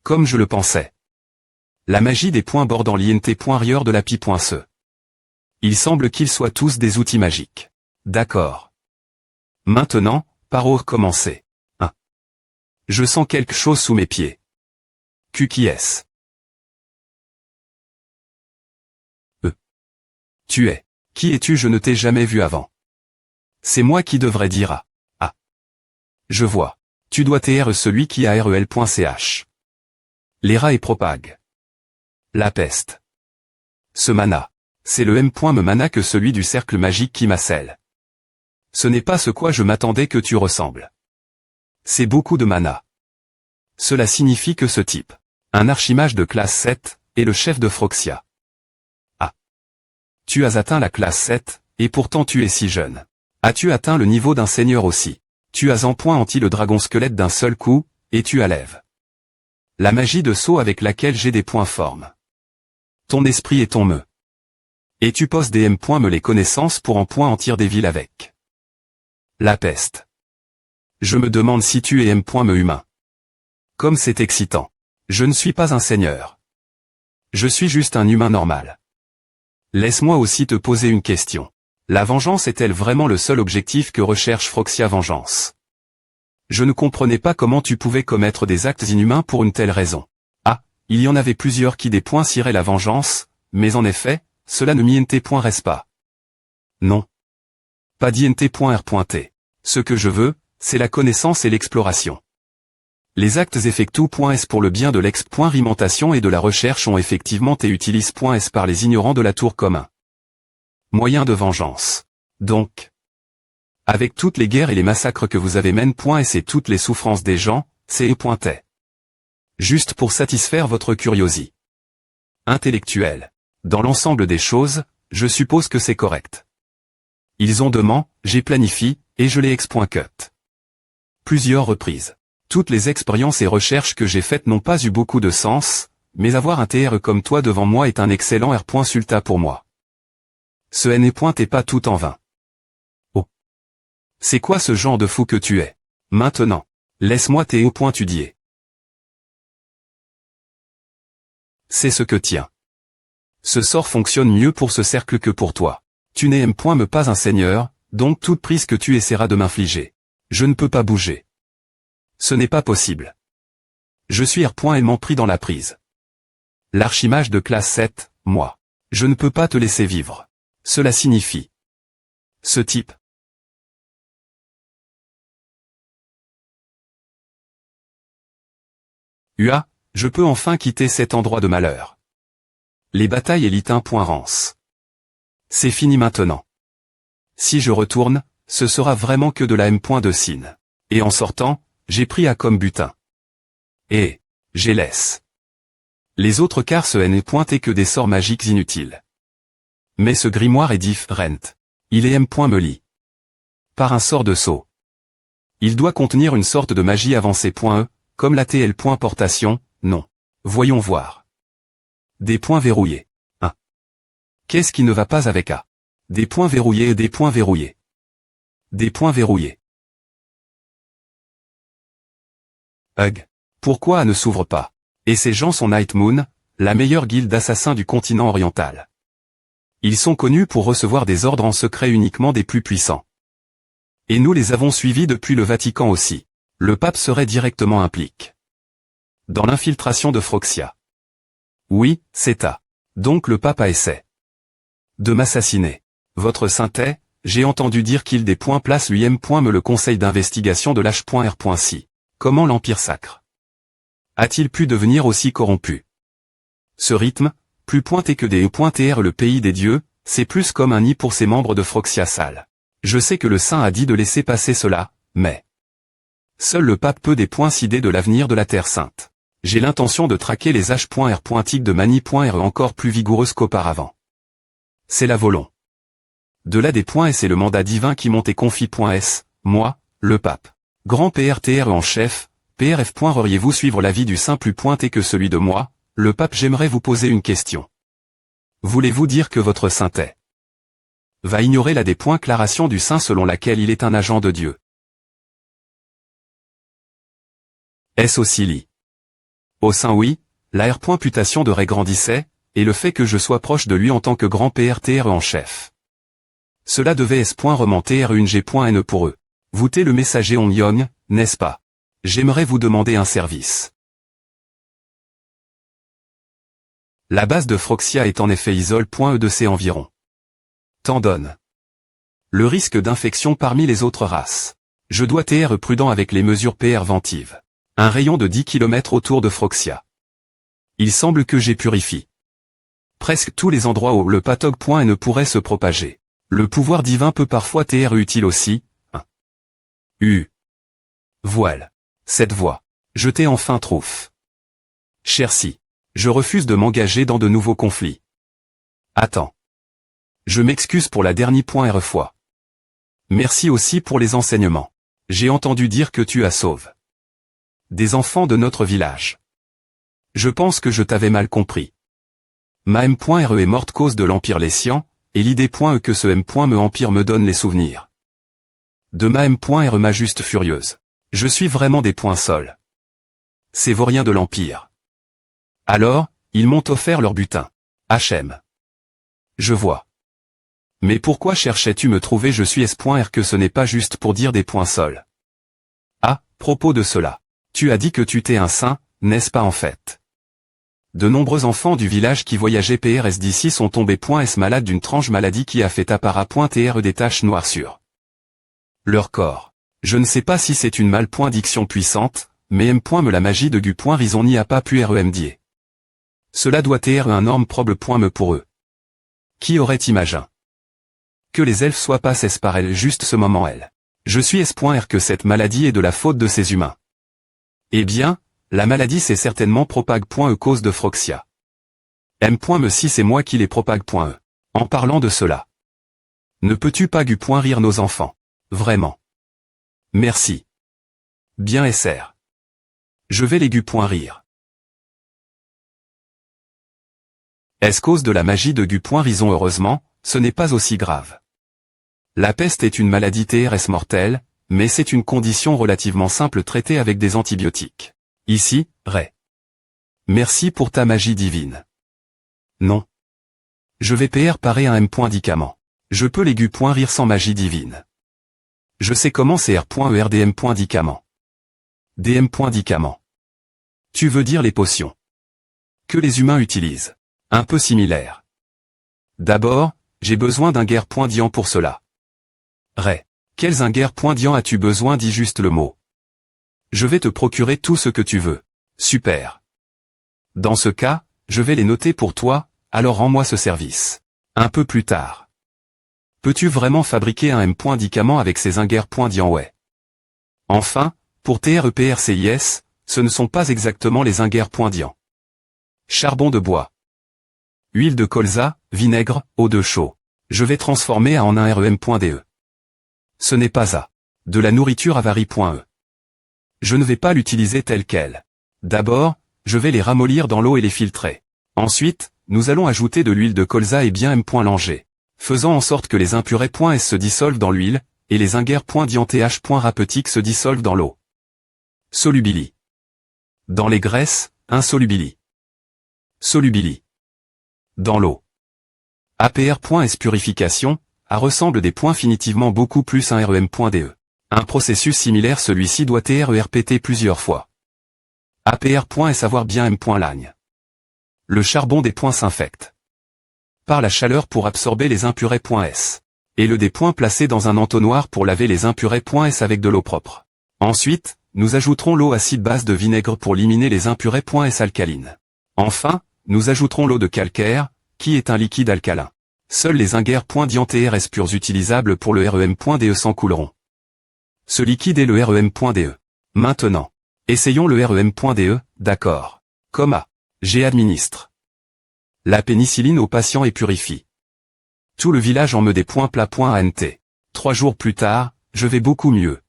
Comme je le pensais. La magie des points bordant l'INT.rieur de la pi.se. Il semble qu'ils soient tous des outils magiques. D'accord. Maintenant, par où commencer? 1. Je sens quelque chose sous mes pieds. Qui est-ce? Tu es. Qui es-tu? Je ne t'ai jamais vu avant. C'est moi qui devrais dire A. Ah. Je vois. Tu dois être celui qui a rel.ch. Les rats et propague. La peste. Ce mana. C'est le même mana que celui du cercle magique qui m'asselle. Ce n'est pas ce quoi je m'attendais que tu ressembles. C'est beaucoup de mana. Cela signifie que ce type, un archimage de classe 7, est le chef de Phroxia. Ah. Tu as atteint la classe 7, et pourtant tu es si jeune. As-tu atteint le niveau d'un seigneur aussi? Tu as en point anti le dragon squelette d'un seul coup, et tu allèves la magie de saut avec laquelle j'ai des points formes. Ton esprit est ton me. Et tu poses des me les connaissances pour en point en tir des villes avec. La peste. Je me demande si tu es me humain. Comme c'est excitant. Je ne suis pas un seigneur. Je suis juste un humain normal. Laisse-moi aussi te poser une question. La vengeance est-elle vraiment le seul objectif que recherche Phroxia Vengeance? Je ne comprenais pas comment tu pouvais commettre des actes inhumains pour une telle raison. Ah, il y en avait plusieurs qui des points ciraient la vengeance, mais en effet, cela ne m'y reste pas. Non. Pas d'INT.R. Ce que je veux, c'est la connaissance et l'exploration. Les actes effectuent.s pour le bien de l'ex.rimentation et de la recherche ont effectivement et utilisent.s par les ignorants de la tour commun. Moyen de vengeance. Donc, avec toutes les guerres et les massacres que vous avez mène.s et toutes les souffrances des gens, c'est e.t. Juste pour satisfaire votre curiosité intellectuelle. Dans l'ensemble des choses, je suppose que c'est correct. Ils ont demandé, j'ai planifié, et je les ex.cut. Plusieurs reprises. Toutes les expériences et recherches que j'ai faites n'ont pas eu beaucoup de sens, mais avoir un TRE comme toi devant moi est un excellent R.sulta pour moi. Ce N est pas tout en vain. Oh. C'est quoi ce genre de fou que tu es? Maintenant, laisse-moi t'étudier. C'est ce que tiens. Ce sort fonctionne mieux pour ce cercle que pour toi. Tu n'es me pas un seigneur, donc toute prise que tu essaieras de m'infliger. Je ne peux pas bouger. Ce n'est pas possible. Je suis R.L pris dans la prise. L'archimage de classe 7, moi. Je ne peux pas te laisser vivre. Cela signifie. Ce type. UA, je peux enfin quitter cet endroit de malheur. Les batailles élitin.rance. C'est fini maintenant. Si je retourne, ce sera vraiment que de la M. de Sin. Et en sortant, j'ai pris à comme butin. Et, j'ai laisse. Les autres car ce N est que des sorts magiques inutiles. Mais ce grimoire est different. Il est M. me lie. Par un sort de sceau. Il doit contenir une sorte de magie avancée.e, comme la TL. Portation, non. Voyons voir. Des points verrouillés. 1. Qu'est-ce qui ne va pas avec A? Des points verrouillés et des points verrouillés. Des points verrouillés. Hug. Pourquoi A ne s'ouvre pas? Et ces gens sont Night Moon, la meilleure guilde d'assassins du continent oriental. Ils sont connus pour recevoir des ordres en secret uniquement des plus puissants. Et nous les avons suivis depuis le Vatican aussi. Le pape serait directement impliqué dans l'infiltration de Froxia. Oui, c'est A. Donc le pape a essayé de m'assassiner. Votre sainteté, j'ai entendu dire qu'il des points place lui-même me le conseil d'investigation de l'H.R.si. Comment l'Empire sacre a-t-il pu devenir aussi corrompu? Ce rythme, plus pointé que des E.R le pays des dieux, c'est plus comme un nid pour ses membres de Froxia Sale. Je sais que le saint a dit de laisser passer cela, mais seul le pape peut des points cider de l'avenir de la Terre Sainte. J'ai l'intention de traquer les H.R. de Mani.R encore plus vigoureuses qu'auparavant. C'est la volonté. De là des points S et le mandat divin qui m'ont confié.S, moi, le pape. Grand PRTR en chef, PRF. Auriez-vous suivre l'avis du saint plus pointé que celui de moi, le pape? J'aimerais vous poser une question. Voulez-vous dire que votre sainteté va ignorer la déclaration du saint selon laquelle il est un agent de Dieu? Est-ce aussi lit? Au sein oui, la R.putation de Ré grandissait, et le fait que je sois proche de lui en tant que grand PRTR en chef. Cela devait remonter R1G.N pour eux. Vous t'es le messager on Yong, n'est-ce pas? J'aimerais vous demander un service. La base de Froxia est en effet isole.e de ses environs. T'en donne. Le risque d'infection parmi les autres races. Je dois être prudent avec les mesures préventives. Un rayon de 10 km autour de Froxia. Il semble que j'ai purifié presque tous les endroits où le pathog.n pourrait se propager. Le pouvoir divin peut parfois être utile aussi. Voile. Cette voie. Je t'ai enfin trouf. Chercy. Je refuse de m'engager dans de nouveaux conflits. Attends. Je m'excuse pour la dernière fois. Merci aussi pour les enseignements. J'ai entendu dire que tu as sauvé des enfants de notre village. Je pense que je t'avais mal compris. Ma M.R. est morte cause de l'Empire Lécian, et l'idée.E que ce M.Empire me donne les souvenirs de ma M.R. ma juste furieuse. Je suis vraiment des points sols. C'est vaurien de l'Empire. Alors, ils m'ont offert leur butin. HM. Je vois. Mais pourquoi cherchais-tu me trouver? Je suis S.R. que ce n'est pas juste pour dire des points sols. Ah, propos de cela. Tu as dit que tu t'es un saint, n'est-ce pas en fait? De nombreux enfants du village qui voyageaient PRS d'ici sont tombés S malades d'une tranche maladie qui a fait appara.TR des taches noires sur leur corps. Je ne sais pas si c'est une malédiction puissante, mais M. me la magie de Gu. Rison n'y a pas pu remdier. Cela doit être un énorme problème pour eux. Qui aurait imaginé que les elfes soient passés par elle juste ce moment elle. Je suis espoir que cette maladie est de la faute de ces humains. Eh bien, la maladie c'est certainement propague.e cause de Froxia. M. me si c'est moi qui les propague.e. En parlant de cela. Ne peux-tu pas Gu. Rire nos enfants? Vraiment. Merci. Bien SR. Je vais les Gu. Rire. Est-ce cause de la magie de Gu. Rison? Heureusement, ce n'est pas aussi grave. La peste est une maladie TRS mortelle, mais c'est une condition relativement simple traitée avec des antibiotiques. Ici, Ray. Merci pour ta magie divine. Non. Je vais parer un M. Médicament. Je peux les Gu. Rire sans magie divine. Je sais comment c'est R.ERDM. Médicament. DM. Médicament. Tu veux dire les potions que les humains utilisent. Un peu similaire. D'abord, j'ai besoin d'un guerre.diant pour cela. Ray. Quels un guerre.diant as-tu besoin? Dis juste le mot. Je vais te procurer tout ce que tu veux. Super. Dans ce cas, je vais les noter pour toi, alors rends-moi ce service. Un peu plus tard. Peux-tu vraiment fabriquer un M. Médicament avec ces inguerres.diant? Ouais. Enfin, pour TREPRCIS, ce ne sont pas exactement les inguerres.diant. Charbon de bois. Huile de colza, vinaigre, eau de chaux. Je vais transformer en un REM.DE. Ce n'est pas de la nourriture avarie.e. Je ne vais pas l'utiliser tel quel. D'abord, je vais les ramollir dans l'eau et les filtrer. Ensuite, nous allons ajouter de l'huile de colza et bien M. Langer, faisant en sorte que les impurés.S se dissolvent dans l'huile, et les inguerres.diant TH.rapeutique se dissolvent dans l'eau. Solubili. Dans les graisses, insolubilis. Solubili. Dans l'eau. APR.S purification, ressemble des points finitivement beaucoup plus un REM.DE. Un processus similaire celui-ci doit être répété plusieurs fois. APR.S avoir bien M. Lagne. Le charbon des points s'infecte par la chaleur pour absorber les impurés.S. Et le des points placé dans un entonnoir pour laver les impurés.S avec de l'eau propre. Ensuite, nous ajouterons l'eau acide base de vinaigre pour éliminer les impurés.S alcalines. Enfin, nous ajouterons l'eau de calcaire, qui est un liquide alcalin. Seuls les inguerres.diant TRS purs utilisables pour le REM.DE s'en couleront. Ce liquide est le REM.DE. Maintenant, essayons le REM.DE, d'accord. J'ai administre la pénicilline aux patients et purifie. Tout le village en me des points plats.ant. 3 jours plus tard, je vais beaucoup mieux.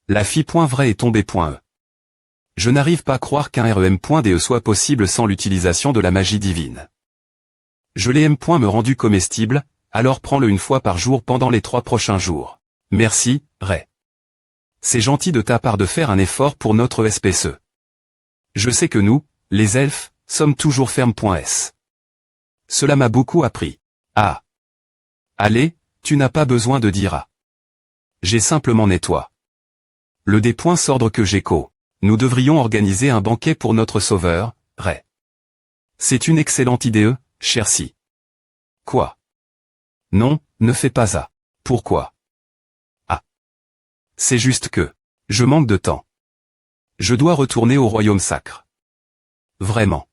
La fille.vrai est tombée.e. Je n'arrive pas à croire qu'un REM.DE soit possible sans l'utilisation de la magie divine. Je l'ai M. me rendu comestible, alors prends-le une fois par jour pendant les 3 prochains jours. Merci, Ray. C'est gentil de ta part de faire un effort pour notre espèce. Je sais que nous, les elfes, sommes toujours fermes.s. Cela m'a beaucoup appris. Ah. Allez, tu n'as pas besoin de dire ah. J'ai simplement nettoie. Le des points s'ordre que j'écho. Nous devrions organiser un banquet pour notre sauveur, Ray. C'est une excellente idée, Chercy. Quoi? Non, ne fais pas ça. Pourquoi? Ah. C'est juste que je manque de temps. Je dois retourner au royaume sacre. Vraiment.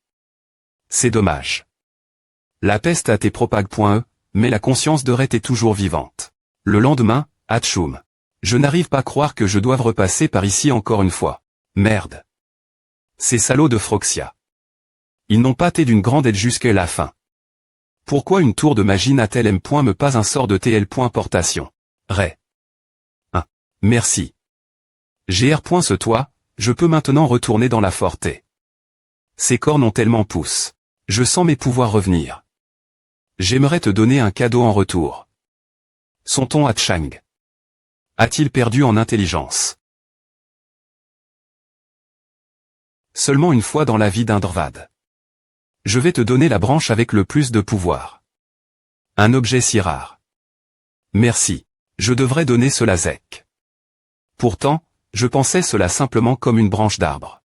C'est dommage. La peste a été propague.e, mais la conscience de Ret est toujours vivante. Le lendemain, Hatchoum. Je n'arrive pas à croire que je doive repasser par ici encore une fois. Merde. Ces salauds de Froxia. Ils n'ont pas été d'une grande aide jusqu'à la fin. Pourquoi une tour de magie n'a-t-elle M. me pas un sort de TL. Portation? Ray. 1. Merci. GR. Ce toit, je peux maintenant retourner dans la forte. Ces cornes ont tellement poussé. Je sens mes pouvoirs revenir. J'aimerais te donner un cadeau en retour. Son ton Hatchang. A-t-il perdu en intelligence? Seulement une fois dans la vie d'un Drvad. Je vais te donner la branche avec le plus de pouvoir. Un objet si rare. Merci. Je devrais donner cela zec. Pourtant, je pensais cela simplement comme une branche d'arbre.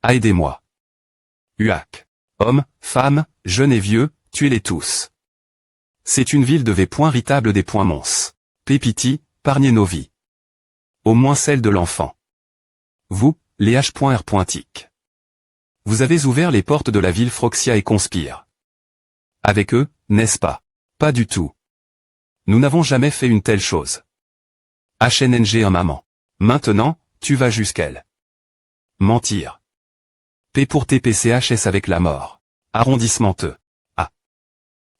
Aidez-moi. Uac. Hommes, femmes, jeunes et vieux, tuez-les tous. C'est une ville de V. Ritable des points mons. Pépiti, pargnez nos vies. Au moins celle de l'enfant. Vous, les H.R.tic. Vous avez ouvert les portes de la ville Phroxia et conspire. Avec eux, n'est-ce pas? Pas du tout. Nous n'avons jamais fait une telle chose. HNNG un maman. Maintenant, tu vas jusqu'elle. Mentir. P pour TPCHS avec la mort. Arrondissement E. A.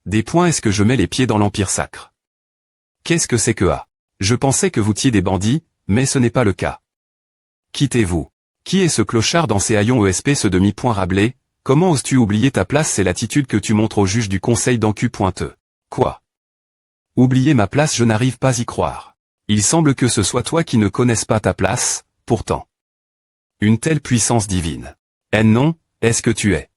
Des points est-ce que je mets les pieds dans l'Empire sacre? Qu'est-ce que c'est que A? Je pensais que vous étiez des bandits, mais ce n'est pas le cas. Quittez-vous. Qui est ce clochard dans ces haillons ESP ce demi-point Rabelais? Comment oses-tu oublier ta place? C'est l'attitude que tu montres au juge du conseil d'encu.e. Quoi? Oublier ma place? Je n'arrive pas y croire. Il semble que ce soit toi qui ne connaisses pas ta place, pourtant. Une telle puissance divine. Non, est-ce que tu es?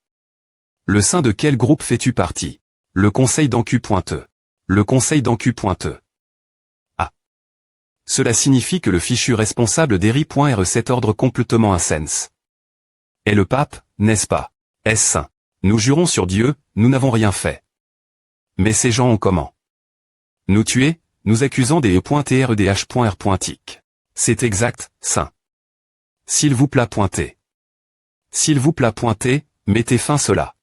Le sein de quel groupe fais-tu partie? Le conseil d'encu.e. Le conseil d'encu.e. Ah. Cela signifie que le fichu responsable d'Eri.re cet ordre complètement insens. Est le pape, n'est-ce pas? Est-ce saint? Nous jurons sur Dieu, nous n'avons rien fait. Mais ces gens ont comment? Nous tuer, nous accusant des E.TREDH.R.tic. C'est exact, saint. S'il vous plaît pointez. S'il vous plaît pointez, mettez fin cela.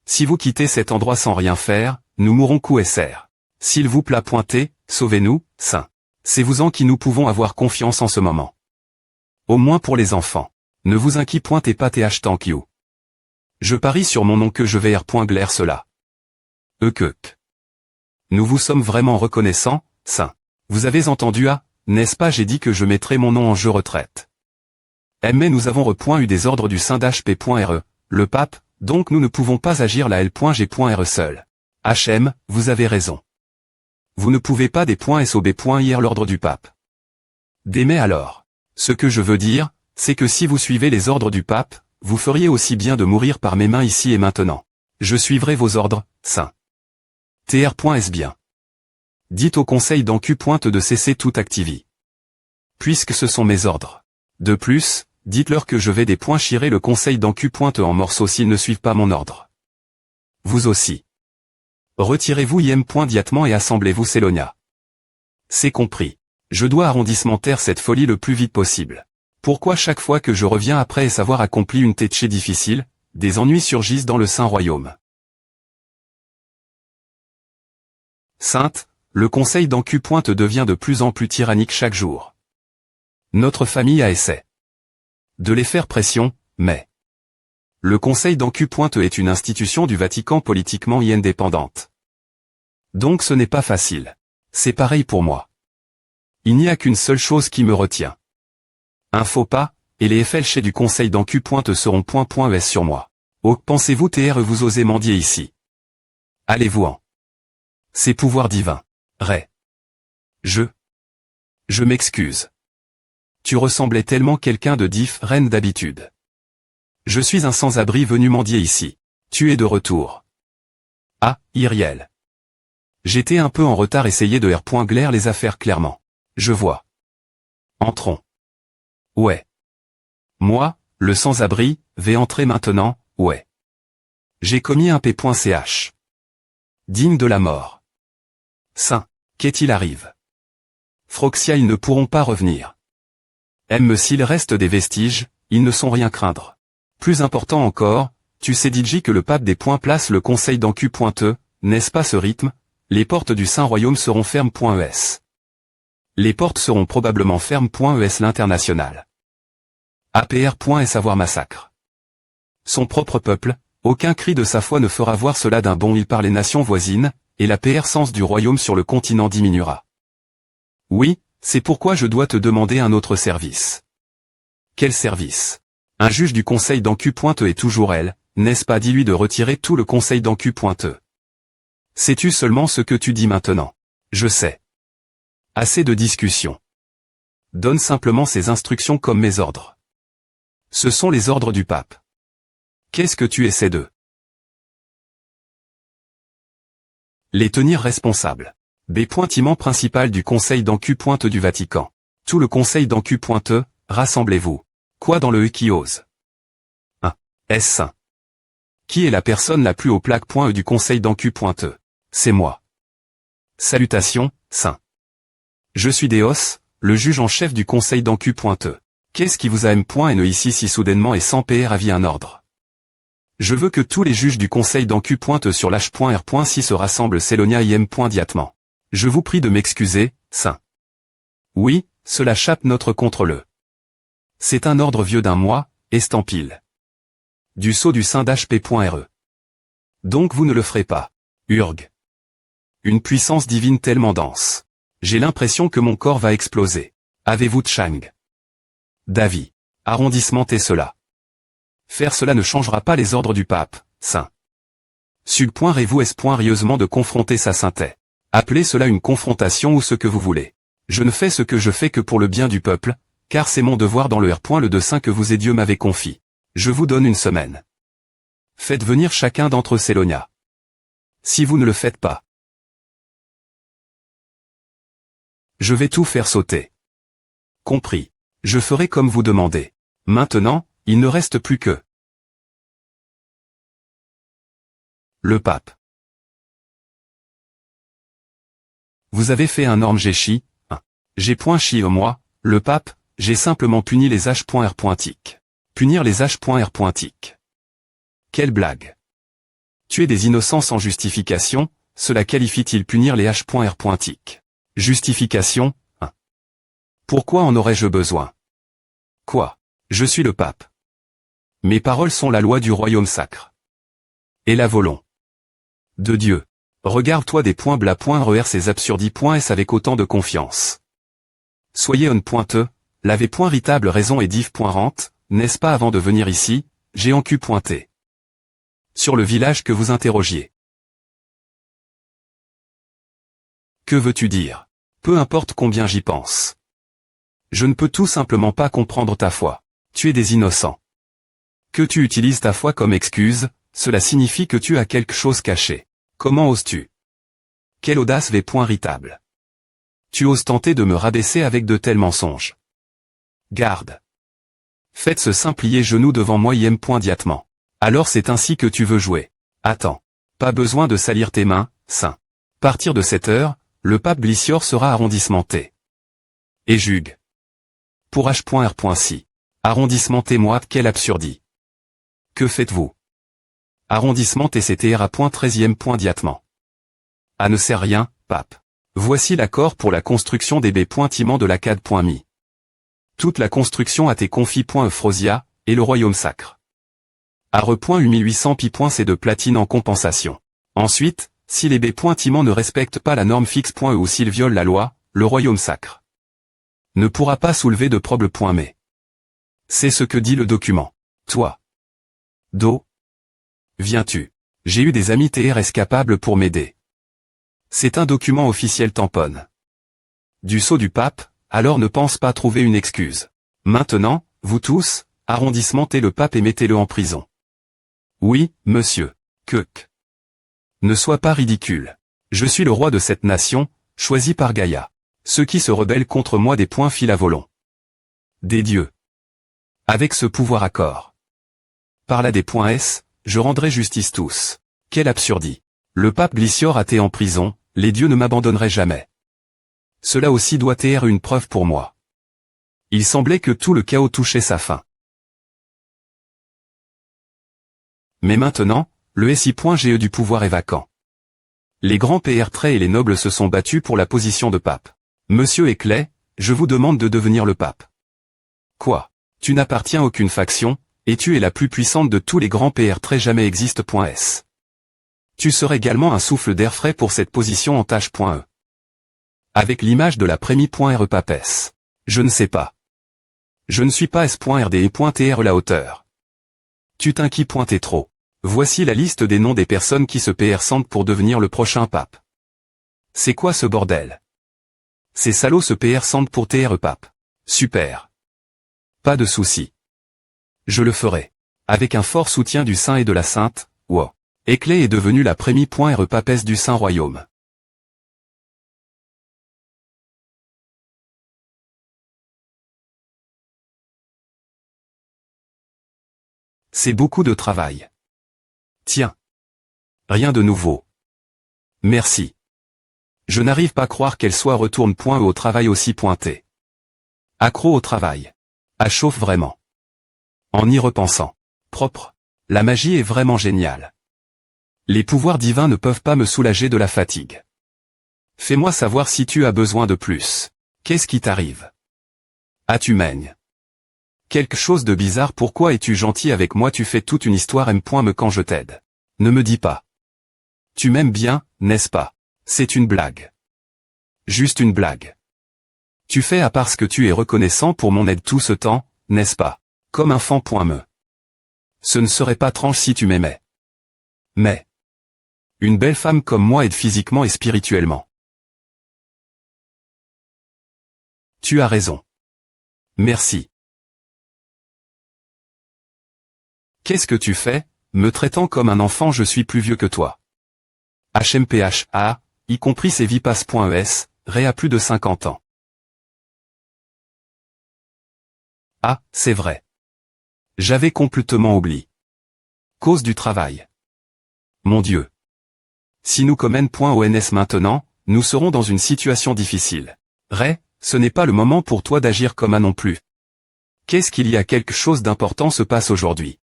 Si vous quittez cet endroit sans rien faire, nous mourrons coup et serre. S'il vous plaît pointez, sauvez-nous, saint. C'est vous en qui nous pouvons avoir confiance en ce moment. Au moins pour les enfants. Ne vous inquiétez pointez pas th thank you. Je parie sur mon nom que je vais r.glaire cela. Que. Nous vous sommes vraiment reconnaissants, saint. Vous avez entendu n'est-ce pas? J'ai dit que je mettrai mon nom en jeu retraite. Mais nous avons eu des ordres du saint d'HP.re, le pape, donc nous ne pouvons pas agir la L.G.re seul. HM, vous avez raison. Vous ne pouvez pas des .sob.ir l'ordre du pape. Mais alors. Ce que je veux dire, c'est que si vous suivez les ordres du pape, vous feriez aussi bien de mourir par mes mains ici et maintenant. Je suivrai vos ordres, saint. Tr.s bien. Dites au conseil d'encu. De cesser toute activité. Puisque ce sont mes ordres. De plus, dites-leur que je vais chirer le conseil d'encu. En morceaux s'ils ne suivent pas mon ordre. Vous aussi. Retirez-vous diatement et assemblez-vous Célonia. C'est compris. Je dois arrondissement terre cette folie le plus vite possible. Pourquoi chaque fois que je reviens après avoir accompli une tâche difficile, des ennuis surgissent dans le Saint-Royaume? Sainte, le conseil d'encu. Devient de plus en plus tyrannique chaque jour. Notre famille a essayé de les faire pression, mais le conseil d'encu. Est une institution du Vatican politiquement indépendante. Donc ce n'est pas facile. C'est pareil pour moi. Il n'y a qu'une seule chose qui me retient. Un faux pas, et les FLC du conseil d'encu. Seront .es sur moi. Oh, pensez-vous vous osez mendier ici? Allez-vous-en. C'est pouvoir divin. Je m'excuse. Tu ressemblais tellement quelqu'un de reine d'habitude. Je suis un sans-abri venu mendier ici. Tu es de retour. Ah, Iriel. J'étais un peu en retard, essayez de r.glaire les affaires clairement. Je vois. Entrons. Ouais. Moi, le sans-abri, vais entrer maintenant, ouais. J'ai commis un p.ch. Digne de la mort. Saint, qu'est-il arrive? Phroxia, ils ne pourront pas revenir. S'il reste des vestiges, ils ne sont rien craindre. Plus important encore, tu sais DJ que le pape des points place le conseil d'encu. N'est-ce pas ce rythme? Les portes du Saint-Royaume seront fermes.es. Les portes seront probablement fermes.es l'international. APR.es avoir massacre. Son propre peuple, aucun cri de sa foi ne fera voir cela d'un bond il par les nations voisines, et la PR-sens du royaume sur le continent diminuera. Oui, c'est pourquoi je dois te demander un autre service. Quel service? Un juge du conseil d'encu. Est toujours elle, n'est-ce pas? Dis-lui de retirer tout le conseil d'encu. Sais-tu seulement ce que tu dis maintenant? Je sais. Assez de discussion. Donne simplement ces instructions comme mes ordres. Ce sont les ordres du pape. Qu'est-ce que tu essaies de les tenir responsables? Bâtiment principal du conseil d'encu. Du Vatican. Tout le conseil d'encu. Rassemblez-vous. Quoi dans le qui ose? 1. Est-ce saint? Qui est la personne la plus haut plaque. Du conseil d'encu. C'est moi. Salutations, saint. Je suis Déos, le juge en chef du conseil d'Encu.e. Qu'est-ce qui vous a M.ne ici si soudainement et sans PR avis un ordre? Je veux que tous les juges du conseil d'Encu.e sur l'H.R.6 se rassemblent Sélonia IM. Diatement. Je vous prie de m'excuser, Saint. Oui, cela chape notre contre-le. C'est un ordre vieux d'un mois, estampille. Du sceau du Saint d'HP.re. Donc vous ne le ferez pas. Urg. Une puissance divine tellement dense. J'ai l'impression que mon corps va exploser. Avez-vous Tchang? Davi. Arrondissement et cela. Faire cela ne changera pas les ordres du pape, Saint. Sub.rez-vous est-rieusement de confronter sa sainteté. Appelez cela une confrontation ou ce que vous voulez. Je ne fais ce que je fais que pour le bien du peuple, car c'est mon devoir dans le R. Le dessein que vous et Dieu m'avez confié. Je vous donne une semaine. Faites venir chacun d'entre eux Sélonia. Si vous ne le faites pas, je vais tout faire sauter. Compris. Je ferai comme vous demandez. Maintenant, il ne reste plus que le pape. Vous avez fait un norme Géchi, J'ai point chi moi, le pape, j'ai simplement puni les H.R.tic. Punir les H.R.tic. Quelle blague. Tuer des innocents sans justification, cela qualifie-t-il punir les H.R.tic? Justification, Pourquoi en aurais-je besoin? Quoi? Je suis le pape. Mes paroles sont la loi du royaume sacre. Et la volonté de Dieu. Regarde-toi des points bla.er ces absurdis.s avec autant de confiance. Soyez on.e, l'avez point ritable raison et div.rente, n'est-ce pas avant de venir ici, j'ai en Q.t. Sur le village que vous interrogiez. Que veux-tu dire? Peu importe combien j'y pense. Je ne peux tout simplement pas comprendre ta foi. Tu es des innocents. Que tu utilises ta foi comme excuse, cela signifie que tu as quelque chose caché. Comment oses-tu? Quelle audace v.ritable. Tu oses tenter de me rabaisser avec de tels mensonges. Garde. Faites ce simplier genou devant moi im.diatement. Alors c'est ainsi que tu veux jouer. Attends. Pas besoin de salir tes mains, Saint. Partir de cette heure, le pape Glicior sera arrondissementé. Et jugue. Pour H.R.si. Arrondissementez-moi, quel absurdie. Que faites-vous? Arrondissement TCTR à .13e. Ah ne sert rien, pape. Voici l'accord pour la construction des B.timent de la CAD.mi. Toute la construction a été confiée .Euphrosia, et le royaume sacre. A re.U1800 pi.c de platine en compensation. Ensuite, si les B.timent ne respectent pas la norme fixe.e ou s'ils violent la loi, le royaume sacre ne pourra pas soulever de problème. Mais c'est ce que dit le document. Toi. Do. Viens-tu? J'ai eu des amis TRS capables pour m'aider. C'est un document officiel tamponne. Du sceau du pape, alors ne pense pas trouver une excuse. Maintenant, vous tous, arrondissementez le pape et mettez-le en prison. Oui, monsieur. Keuk. Ne sois pas ridicule. Je suis le roi de cette nation, choisi par Gaïa. Ceux qui se rebellent contre moi des points filent à volon. Des dieux. Avec ce pouvoir accord. Par là des points S, je rendrai justice tous. Quelle absurdie. Le pape Glicior a été en prison, les dieux ne m'abandonneraient jamais. Cela aussi doit être une preuve pour moi. Il semblait que tout le chaos touchait sa fin. Mais maintenant, le SI.GE du pouvoir est vacant. Les grands PR traits et les nobles se sont battus pour la position de pape. Monsieur Éclet, je vous demande de devenir le pape. Quoi? Tu n'appartiens à aucune faction, et tu es la plus puissante de tous les grands PR traits jamais existe.s. Tu serais également un souffle d'air frais pour cette position en tâche.e. Avec l'image de la prémie.re papesse. Je ne sais pas. Je ne suis pas S.RD et.TR la hauteur. Tu t'inquiètes trop. Voici la liste des noms des personnes qui se PR sentent pour devenir le prochain pape. C'est quoi ce bordel? Ces salauds se PR sentent pour TR pape. Super. Pas de souci. Je le ferai. Avec un fort soutien du Saint et de la Sainte, wow. Éclet est devenu la prémie.re papesse du Saint-Royaume. C'est beaucoup de travail. Tiens. Rien de nouveau. Merci. Je n'arrive pas à croire qu'elle soit retourne point au travail aussi pointé. Accro au travail. À chauffe vraiment. En y repensant. Propre. La magie est vraiment géniale. Les pouvoirs divins ne peuvent pas me soulager de la fatigue. Fais-moi savoir si tu as besoin de plus. Qu'est-ce qui t'arrive? Ah, tu m'aignes. Quelque chose de bizarre. Pourquoi es-tu gentil avec moi? Tu fais toute une histoire. Me quand je t'aide. Ne me dis pas. Tu m'aimes bien, n'est-ce pas? C'est une blague. Juste une blague. Tu fais à part ce que tu es reconnaissant pour mon aide tout ce temps, n'est-ce pas? Comme un fan. Me. Ce ne serait pas étrange si tu m'aimais. Mais. Une belle femme comme moi aide physiquement et spirituellement. Tu as raison. Merci. Qu'est-ce que tu fais, me traitant comme un enfant? Je suis plus vieux que toi. HMPH, y compris ses vipass.es, Ré a plus de 50 ans. Ah, c'est vrai. J'avais complètement oublié. Cause du travail. Mon Dieu. Si nous comments.ons maintenant, nous serons dans une situation difficile. Ré, ce n'est pas le moment pour toi d'agir comme un non plus. Qu'est-ce qu'il y a? Quelque chose d'important se passe aujourd'hui.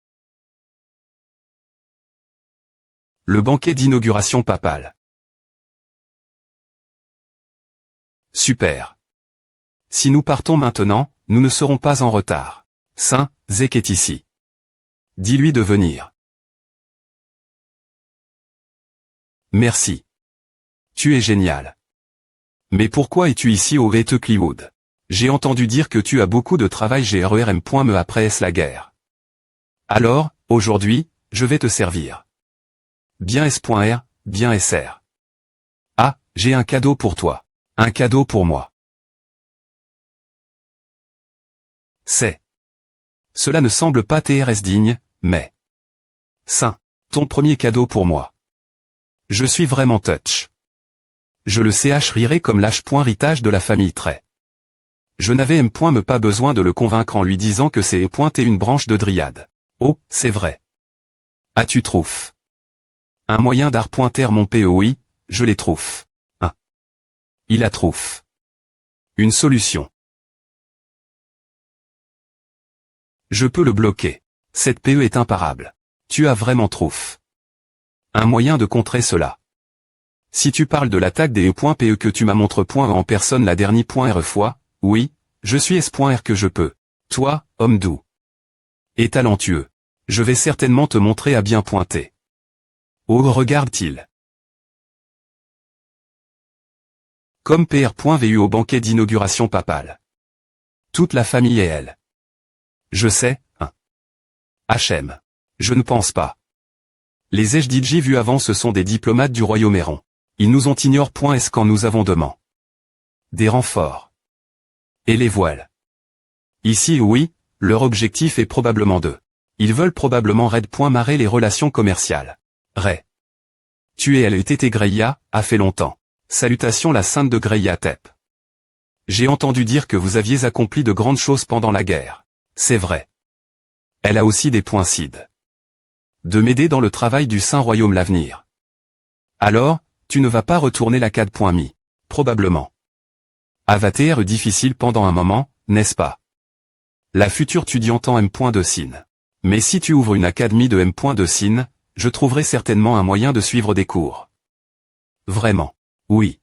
Le banquet d'inauguration papale. Super. Si nous partons maintenant, nous ne serons pas en retard. Saint Zek est ici. Dis-lui de venir. Merci. Tu es génial. Mais pourquoi es-tu ici au Cliwood? J'ai entendu dire que tu as beaucoup de travail. GRERM.me après la guerre. Alors, aujourd'hui, je vais te servir. Bien S.R, bien SR. Ah, j'ai un cadeau pour toi. Un cadeau pour moi. C'est. Cela ne semble pas TRS digne, mais. Saint. Ton premier cadeau pour moi. Je suis vraiment touch. Je le CH rirai comme l'H.ritage de la famille Trait. Je n'avais me pas besoin de le convaincre en lui disant que c'est et une branche de dryade. Oh, c'est vrai. Ah, tu trouves. Un moyen d'art pointer mon PE. Oui, je les trouve. Il a trouve. Une solution. Je peux le bloquer. Cette PE est imparable. Tu as vraiment trouve. Un moyen de contrer cela. Si tu parles de l'attaque des E.PE que tu m'as montré en personne la dernière fois, oui, je suis S.R que je peux. Toi, homme doux. Et talentueux. Je vais certainement te montrer à bien pointer. Oh, regarde-t-il. Comme PR.vu au banquet d'inauguration papale. Toute la famille et elle. Je sais, HM. Je ne pense pas. Les HDJ vus avant ce sont des diplomates du royaume errant. Ils nous ont ignore. Est-ce quand nous avons demain des renforts. Et les voiles. Ici oui, leur objectif est probablement de. Ils veulent probablement raid.marrer les relations commerciales. Ray. Tu es LTT Greya, a fait longtemps. Salutations la sainte de Greya Tep. J'ai entendu dire que vous aviez accompli de grandes choses pendant la guerre. C'est vrai. Elle a aussi des points cides. De m'aider dans le travail du Saint Royaume l'avenir. Alors, tu ne vas pas retourner la CAD.mi. Probablement. Avatar difficile pendant un moment, n'est-ce pas? La future étudiante en M.2 Mais si tu ouvres une académie de M.2, je trouverai certainement un moyen de suivre des cours. Vraiment. Oui.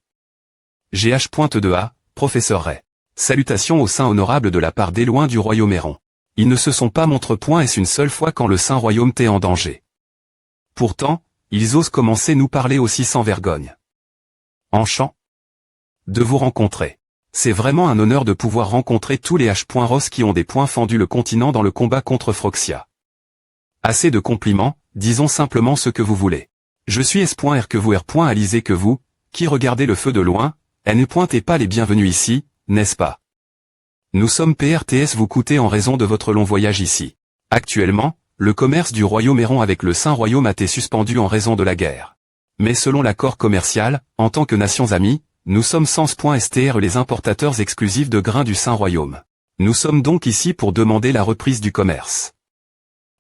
GH.2A, professeur Ray. Salutations au Saint honorable de la part des loin du royaume errant. Ils ne se sont pas montré est-ce une seule fois quand le Saint royaume t'est en danger. Pourtant, ils osent commencer nous parler aussi sans vergogne. Enchant de vous rencontrer. C'est vraiment un honneur de pouvoir rencontrer tous les H.Ross qui ont des points fendus le continent dans le combat contre Froxia. Assez de compliments, disons simplement ce que vous voulez. Je suis S.R que vous R.Alizé que vous, qui regardez le feu de loin, elle ne pointez pas les bienvenus ici, n'est-ce pas? Nous sommes PRTS vous coûtez en raison de votre long voyage ici. Actuellement, le commerce du royaume errant avec le Saint Royaume a été suspendu en raison de la guerre. Mais selon l'accord commercial, en tant que nations amies, nous sommes sans.str les importateurs exclusifs de grains du Saint Royaume. Nous sommes donc ici pour demander la reprise du commerce.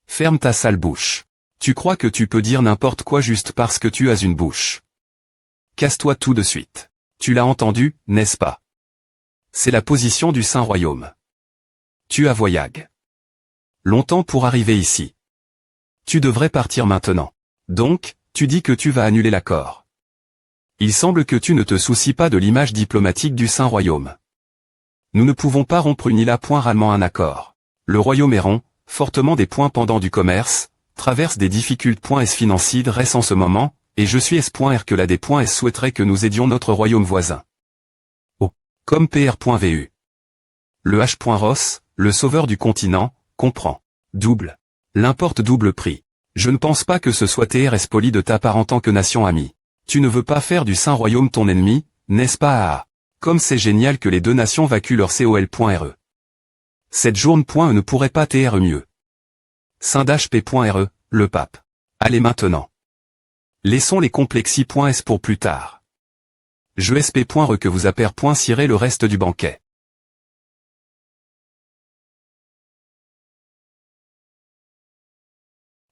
Ferme ta sale bouche. Tu crois que tu peux dire n'importe quoi juste parce que tu as une bouche. Casse-toi tout de suite. Tu l'as entendu, n'est-ce pas? C'est la position du Saint-Royaume. Tu as voyagé longtemps pour arriver ici. Tu devrais partir maintenant. Donc, tu dis que tu vas annuler l'accord. Il semble que tu ne te soucies pas de l'image diplomatique du Saint-Royaume. Nous ne pouvons pas rompre unilatéralement un accord. Le royaume est rond, fortement des points pendant du commerce, traverse des difficultés financières restent en ce moment, et je suis S.R que la D.S souhaiterait que nous aidions notre royaume voisin. Oh. Comme PR.vu. Le H.Ross, le sauveur du continent, comprend. Double. L'importe double prix. Je ne pense pas que ce soit TRS poli de ta part en tant que nation amie. Tu ne veux pas faire du Saint-Royaume ton ennemi, n'est-ce pas? Ah. Comme c'est génial que les deux nations vacuent leur COL.RE. Cette journée.E ne pourrait pas TR mieux. Saint-P.RE, le pape. Allez maintenant. Laissons les complexi.S pour plus tard. Je SP.RE que vous appare.cirez le reste du banquet.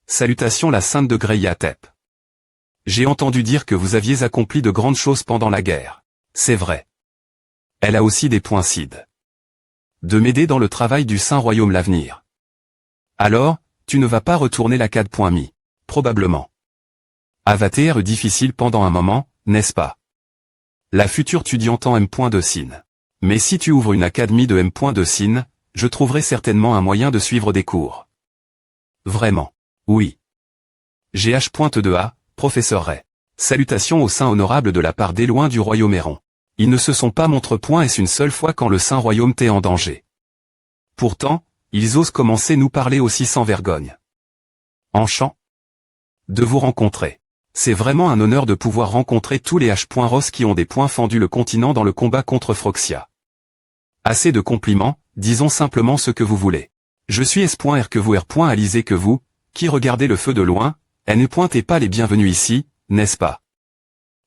Salutations la Sainte de Greyatep. J'ai entendu dire que vous aviez accompli de grandes choses pendant la guerre. C'est vrai. Elle a aussi des points cides. De m'aider dans le travail du Saint-Royaume l'avenir. Alors, tu ne vas pas retourner la CAD.mi. Probablement. Avatar difficile pendant un moment, n'est-ce pas? La future étudiante en M.2 Mais si tu ouvres une académie de M.2, je trouverai certainement un moyen de suivre des cours. Vraiment. Oui. GH.2A, professeur Ray. Salutations au Saint honorable de la part des loin du royaume Héron. Ils ne se sont pas montre-point une seule fois quand le Saint-Royaume t'est en danger. Pourtant, ils osent commencer nous parler aussi sans vergogne. Enchant de vous rencontrer. C'est vraiment un honneur de pouvoir rencontrer tous les H.Ross qui ont des points fendus le continent dans le combat contre Froxia. Assez de compliments, disons simplement ce que vous voulez. Je suis S.R que vous R.Alizé que vous, qui regardez le feu de loin, N. Et pas les bienvenus ici, n'est-ce pas?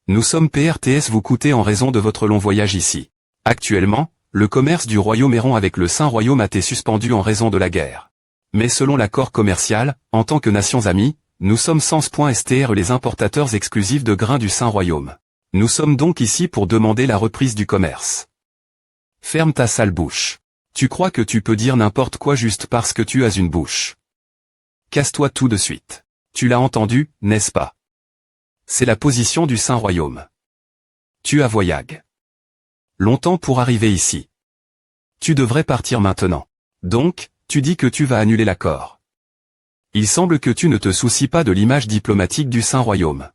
Nous sommes PRTS vous coûtez en raison de votre long voyage ici. Actuellement, le commerce du royaume Héron avec le Saint-Royaume a été suspendu en raison de la guerre. Mais selon l'accord commercial, en tant que nations amies, nous sommes sans.str les importateurs exclusifs de grains du Saint-Royaume. Nous sommes donc ici pour demander la reprise du commerce. Ferme ta sale bouche. Tu crois que tu peux dire n'importe quoi juste parce que tu as une bouche. Casse-toi tout de suite. Tu l'as entendu, n'est-ce pas? C'est la position du Saint-Royaume. Tu as voyagé longtemps pour arriver ici. Tu devrais partir maintenant. Donc, tu dis que tu vas annuler l'accord. Il semble que tu ne te soucies pas de l'image diplomatique du Saint-Royaume.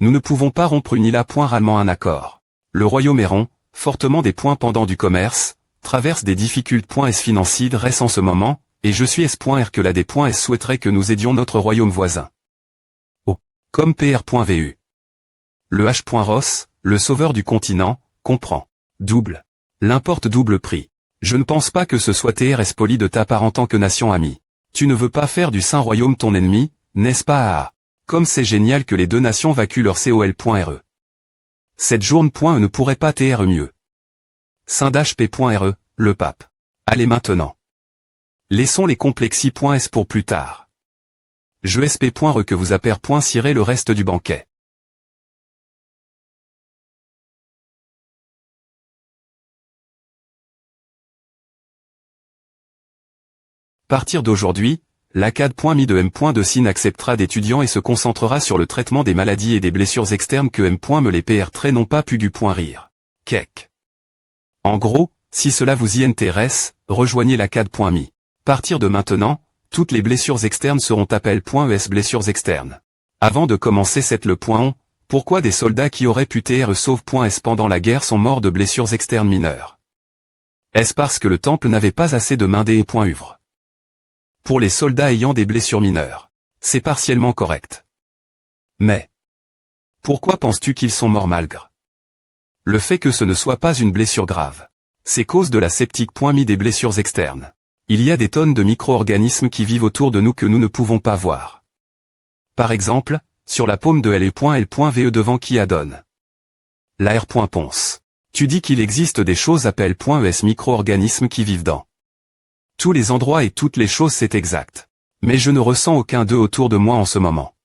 Nous ne pouvons pas rompre unilatéralement un accord. Le royaume Héron, fortement des points pendant du commerce, traverse des difficultés financières restent en ce moment, et je suis S.R que la D.S souhaiterait que nous aidions notre royaume voisin. Oh. Comme PR.vu. Le H.Ross, le sauveur du continent, comprend. Double. L'importe double prix. Je ne pense pas que ce soit TRS poli de ta part en tant que nation amie. Tu ne veux pas faire du Saint-Royaume ton ennemi, n'est-ce pas? Ah. Comme c'est génial que les deux nations vacuent leur COL.RE. Cette journée.E ne pourrait pas TR mieux. Saint-P.RE, le pape. Allez maintenant. Laissons les complexi.S pour plus tard. Je SP.RE que vous appare.cirez le reste du banquet. Partir d'aujourd'hui, l'ACAD.mi de M.2 acceptera d'étudiants et se concentrera sur le traitement des maladies et des blessures externes que M.me les PR très n'ont pas pu du point rire. Kek. En gros, si cela vous y intéresse, rejoignez l'ACAD.mi. Partir de maintenant, toutes les blessures externes seront appel.es blessures externes. Avant de commencer le point on, pourquoi des soldats qui auraient pu TR sauve.s pendant la guerre sont morts de blessures externes mineures? Est-ce parce que le temple n'avait pas assez de main et .uvre? Pour les soldats ayant des blessures mineures. C'est partiellement correct. Mais pourquoi penses-tu qu'ils sont morts malgré le fait que ce ne soit pas une blessure grave? C'est cause de la sceptique.mi des blessures externes. Il y a des tonnes de micro-organismes qui vivent autour de nous que nous ne pouvons pas voir. Par exemple, sur la paume de L.L.ve devant qui adonne. La R.Ponce. Tu dis qu'il existe des choses appel.es micro-organismes qui vivent dans tous les endroits et toutes les choses, c'est exact. Mais je ne ressens aucun d'eux autour de moi en ce moment.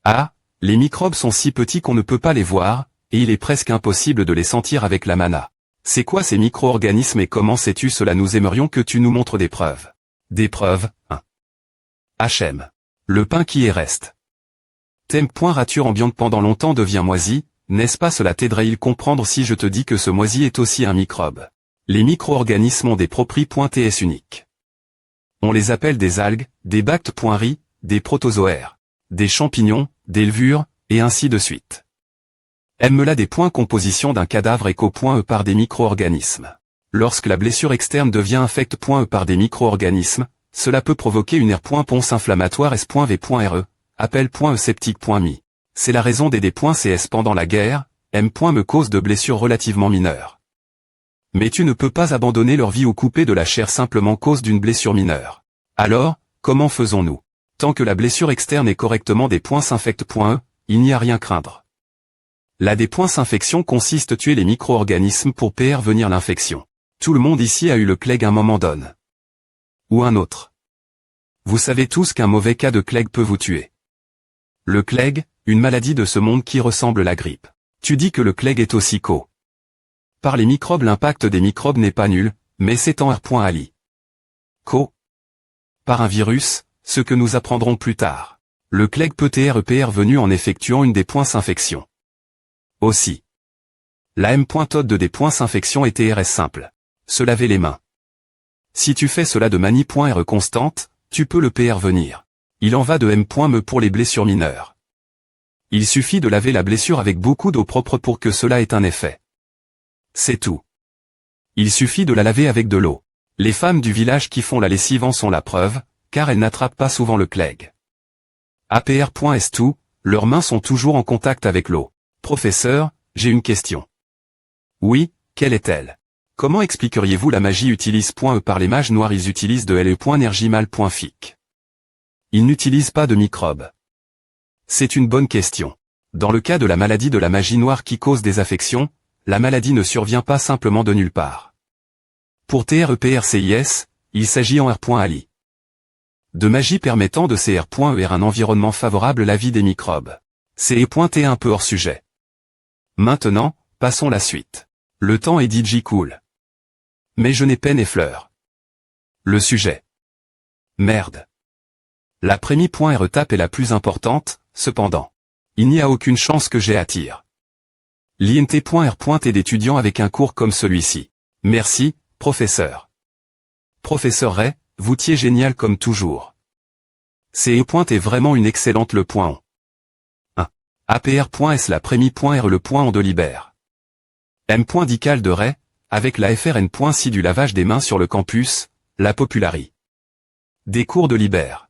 Ah, les microbes sont si petits qu'on ne peut pas les voir, et il est presque impossible de les sentir avec la mana. C'est quoi ces micro-organismes et comment sais-tu cela? Nous aimerions que tu nous montres des preuves. Des preuves, 1. HM. Le pain qui est reste. Rature ambiante pendant longtemps devient moisi, n'est-ce pas? Cela t'aiderait-il comprendre si je te dis que ce moisi est aussi un microbe? Les micro-organismes ont des propriétés uniques. On les appelle des algues, des bactéries, des protozoaires, des champignons, des levures, et ainsi de suite. M-là des points composition d'un cadavre éco.e par des micro-organismes. Lorsque la blessure externe devient infecte.e par des micro-organismes, cela peut provoquer une ponce inflammatoire S.V.re, appel.e septique.mi. C'est la raison des D.cs pendant la guerre, M.me cause de blessures relativement mineures. Mais tu ne peux pas abandonner leur vie ou couper de la chair simplement cause d'une blessure mineure. Alors, comment faisons-nous? Tant que la blessure externe est correctement des points infecte.e, il n'y a rien à craindre. La désinfection consiste à tuer les micro-organismes pour prévenir l'infection. Tout le monde ici a eu le clegg un moment donné. Ou un autre. Vous savez tous qu'un mauvais cas de clegg peut vous tuer. Le clegg, une maladie de ce monde qui ressemble à la grippe. Tu dis que le clegg est aussi co. Par les microbes, l'impact des microbes n'est pas nul, mais c'est en R.ali. Co. Par un virus, ce que nous apprendrons plus tard. Le clegg peut être venu en effectuant une désinfection. Aussi. La M.tode de désinfection est TRS simple. Se laver les mains. Si tu fais cela de mani.r constante, tu peux le venir. Il en va de M.me pour les blessures mineures. Il suffit de laver la blessure avec beaucoup d'eau propre pour que cela ait un effet. C'est tout. Il suffit de la laver avec de l'eau. Les femmes du village qui font la lessive en sont la preuve, car elles n'attrapent pas souvent le clegg. APR.S2, leurs mains sont toujours en contact avec l'eau. Professeur, j'ai une question. Oui, quelle est-elle? Comment expliqueriez-vous la magie utilise.e par les mages noirs? Ils utilisent de le.nergimal.fic. Ils n'utilisent pas de microbes. C'est une bonne question. Dans le cas de la maladie de la magie noire qui cause des affections, la maladie ne survient pas simplement de nulle part. Pour TREPRCIS, il s'agit en R.ali. De magie permettant de CR.er un environnement favorable à la vie des microbes. C'est un peu hors sujet. Maintenant, passons la suite. Le temps est DJ cool. Mais je n'ai peine et fleurs. Le sujet. Merde. La première.re-tape est la plus importante, cependant. Il n'y a aucune chance que j'ai attire. L'INT.R. est d'étudiants avec un cours comme celui-ci. Merci, professeur. Professeur Ray, vous tiez génial comme toujours. est vraiment une excellente le point on. APR.S la prémie.R le point on de libère. M.dical de Ray, avec la FRN.si du lavage des mains sur le campus, la popularie. Des cours de libère.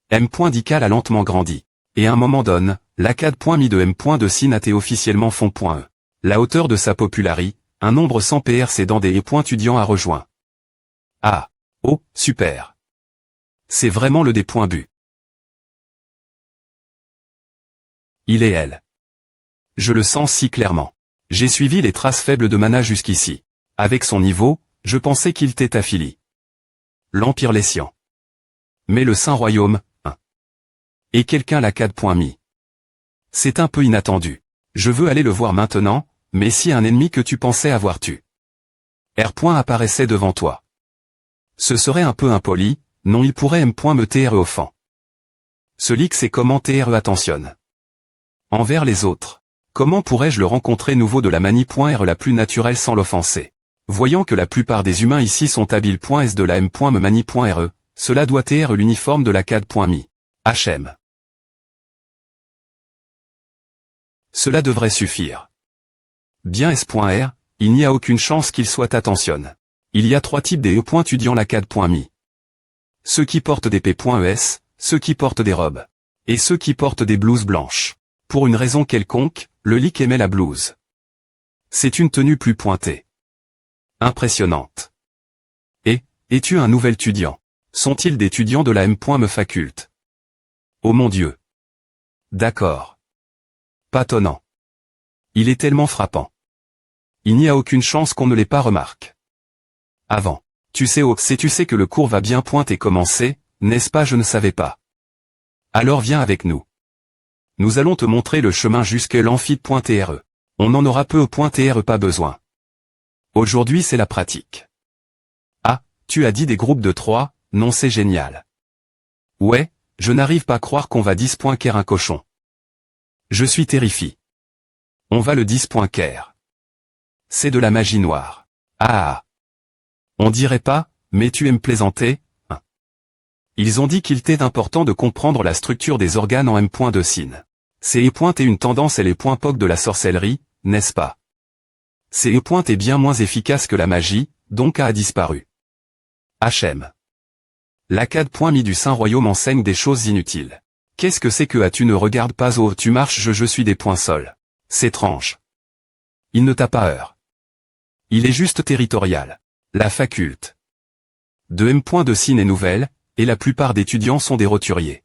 M.dical a lentement grandi. Et à un moment donné, la CAD.mi de M.de sin a été officiellement fond.e. La hauteur de sa popularie, un nombre sans PRC dans des étudiants a rejoint. Ah. Oh, super. C'est vraiment le D.bu. Il est elle. Je le sens si clairement. J'ai suivi les traces faibles de mana jusqu'ici. Avec son niveau, je pensais qu'il était affilié. L'Empire Lessian. Mais le Saint-Royaume, Et quelqu'un la CAD.mi. C'est un peu inattendu. Je veux aller le voir maintenant, mais si un ennemi que tu pensais avoir tué. R. apparaissait devant toi. Ce serait un peu impoli, non il pourrait me TRE offend. Ce leak c'est comment TRE attentionne. Envers les autres. Comment pourrais-je le rencontrer nouveau de la manie.r la plus naturelle sans l'offenser? Voyant que la plupart des humains ici sont habiles.s de la m.me manie.re, cela doit être l'uniforme de la CAD.mi. HM. Cela devrait suffire. Bien S.R, il n'y a aucune chance qu'il soit attentionne. Il y a 3 types d'étudiants la CAD.mi. Ceux qui portent des P.es, ceux qui portent des robes. Et ceux qui portent des blouses blanches. Pour une raison quelconque, le leak aimait la blouse. C'est une tenue plus pointée. Impressionnante. Et, es-tu un nouvel étudiant? Sont-ils d'étudiants de la M.me faculte? Oh mon Dieu. D'accord. Pas tonnant. Il est tellement frappant. Il n'y a aucune chance qu'on ne l'ait pas remarqué. Avant. Tu sais que le cours va bien et commencer, n'est-ce pas? Je ne savais pas. Alors viens avec nous. Nous allons te montrer le chemin jusqu'à l'amphi.re. On en aura peu au point TR pas besoin. Aujourd'hui c'est la pratique. Ah, tu as dit des groupes de 3, non c'est génial. Ouais, je n'arrive pas à croire qu'on va 10 points qu'er un cochon. Je suis terrifié. On va le 10 points qu'er. C'est de la magie noire. Ah. On dirait pas, mais tu aimes plaisanter, hein. Ils ont dit qu'il était important de comprendre la structure des organes en M.2 sin. C'est et une tendance et les points POC de la sorcellerie, n'est-ce pas? C'est est bien moins efficace que la magie, donc A disparu. HM. L'Accad mis du Saint-Royaume enseigne des choses inutiles. Qu'est-ce que c'est que A tu ne regardes pas au tu marches je suis des points sols. C'est étrange. Il ne t'a pas heure. Il est juste territorial. La faculte de M.2 sin est nouvelle, et la plupart d'étudiants sont des roturiers.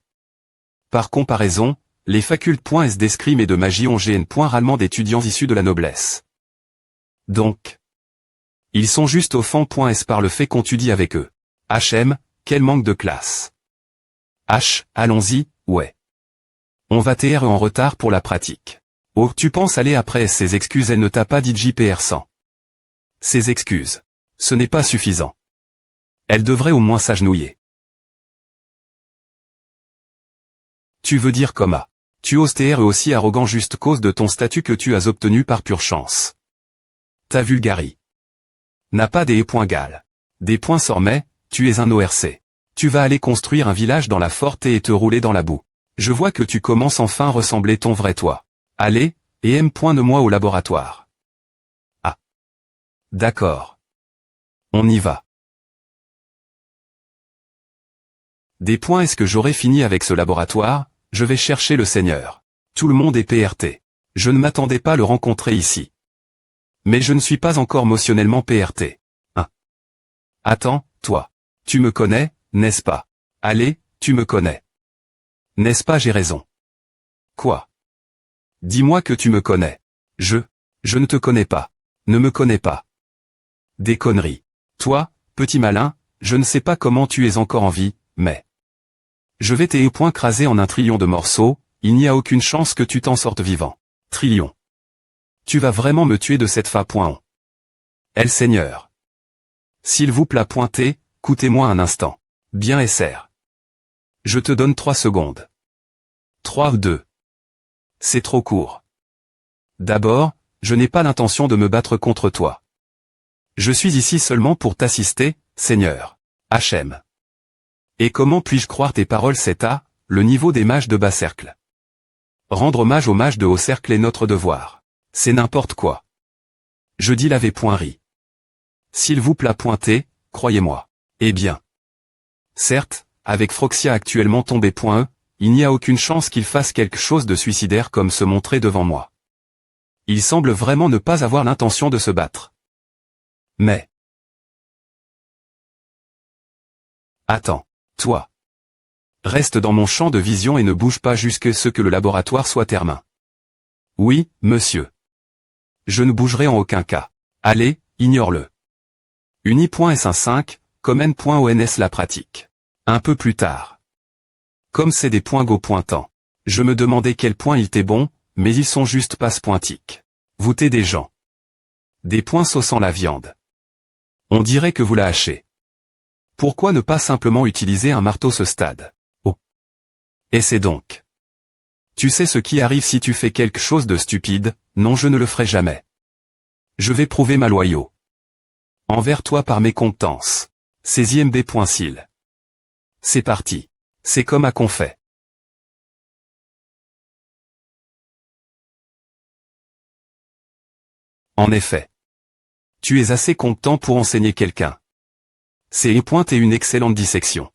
Par comparaison, les facultés d'escrime et de magie ont GN. Rarement d'étudiants issus de la noblesse. Donc, ils sont juste au fond. S par le fait qu'on étudie avec eux. HM, quel manque de classe. H, allons-y, ouais. On va TR en retard pour la pratique. Oh, tu penses aller après ces excuses, elle ne t'a pas dit JPR 100. Ces excuses. Ce n'est pas suffisant. Elle devrait au moins s'agenouiller. Tu veux dire comme A. Tu oses TR aussi arrogant juste cause de ton statut que tu as obtenu par pure chance. Ta vulgarie. N'a pas des points gales. Des points sormets, tu es un ORC. Tu vas aller construire un village dans la forte et te rouler dans la boue. Je vois que tu commences enfin à ressembler ton vrai toi. Allez, et M.ne-moi au laboratoire. Ah. D'accord. On y va. Des points est-ce que j'aurai fini avec ce laboratoire? Je vais chercher le seigneur. Tout le monde est PRT. Je ne m'attendais pas à le rencontrer ici. Mais je ne suis pas encore motionnellement PRT. Hein. Attends, toi. Tu me connais, n'est-ce pas? Allez, tu me connais. N'est-ce pas j'ai raison? Quoi? Dis-moi que tu me connais. Je ne te connais pas. Ne me connais pas. Des conneries. Toi, petit malin, je ne sais pas comment tu es encore en vie, mais... Je vais craser en un trillion de morceaux, il n'y a aucune chance que tu t'en sortes vivant. Trillion. Tu vas vraiment me tuer de cette fa. Elle seigneur. S'il vous plaît pointez, coûtez-moi un instant. Bien SR. Je te donne 3 secondes. 3 ou 2. C'est trop court. D'abord, je n'ai pas l'intention de me battre contre toi. Je suis ici seulement pour t'assister, seigneur. HM. Et comment puis-je croire tes paroles? C'est à, le niveau des mages de bas cercle. Rendre hommage aux mages de haut cercle est notre devoir. C'est n'importe quoi. Je dis l'avais point ri. S'il vous plaît pointez, croyez-moi. Eh bien. Certes, avec Froxia actuellement tombé .e, il n'y a aucune chance qu'il fasse quelque chose de suicidaire comme se montrer devant moi. Il semble vraiment ne pas avoir l'intention de se battre. Mais... Attends. Toi. Reste dans mon champ de vision et ne bouge pas jusqu'à ce que le laboratoire soit terminé. Oui, monsieur. Je ne bougerai en aucun cas. Allez, ignore-le. Uni.S15, comme N.ONS la pratique. Un peu plus tard. Comme c'est des points go pointants. Je me demandais quel point il était bon, mais ils sont juste passe pointiques. Vous t'es des gens. Des points sauçant la viande. On dirait que vous la hachez. Pourquoi ne pas simplement utiliser un marteau ce stade? Oh. Et c'est donc. Tu sais ce qui arrive si tu fais quelque chose de stupide? Non, je ne le ferai jamais. Je vais prouver ma loyauté envers toi par mes compétences. Saisis MB.sil. C'est parti. C'est comme à qu'on fait. En effet. Tu es assez compétent pour enseigner quelqu'un. C'est et une excellente dissection.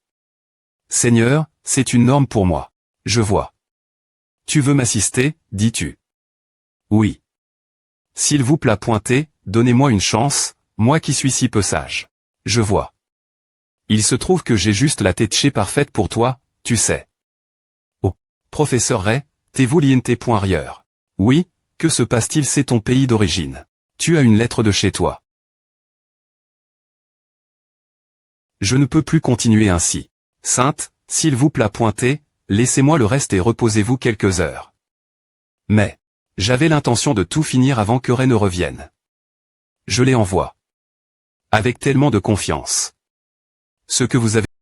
Seigneur, c'est une norme pour moi. Je vois. Tu veux m'assister, dis-tu? Oui. S'il vous plaît pointez, donnez-moi une chance, moi qui suis si peu sage. Je vois. Il se trouve que j'ai juste la tête parfaite pour toi, tu sais. Oh, professeur Ray, t'es-vous l'INT.rieur? Oui, que se passe-t-il? C'est ton pays d'origine. Tu as une lettre de chez toi. Je ne peux plus continuer ainsi. Sainte, s'il vous plaît pointez, laissez-moi le reste et reposez-vous quelques heures. Mais, J'avais l'intention de tout finir avant que Ray ne revienne. Je les envoie. Avec tellement de confiance. Ce que vous avez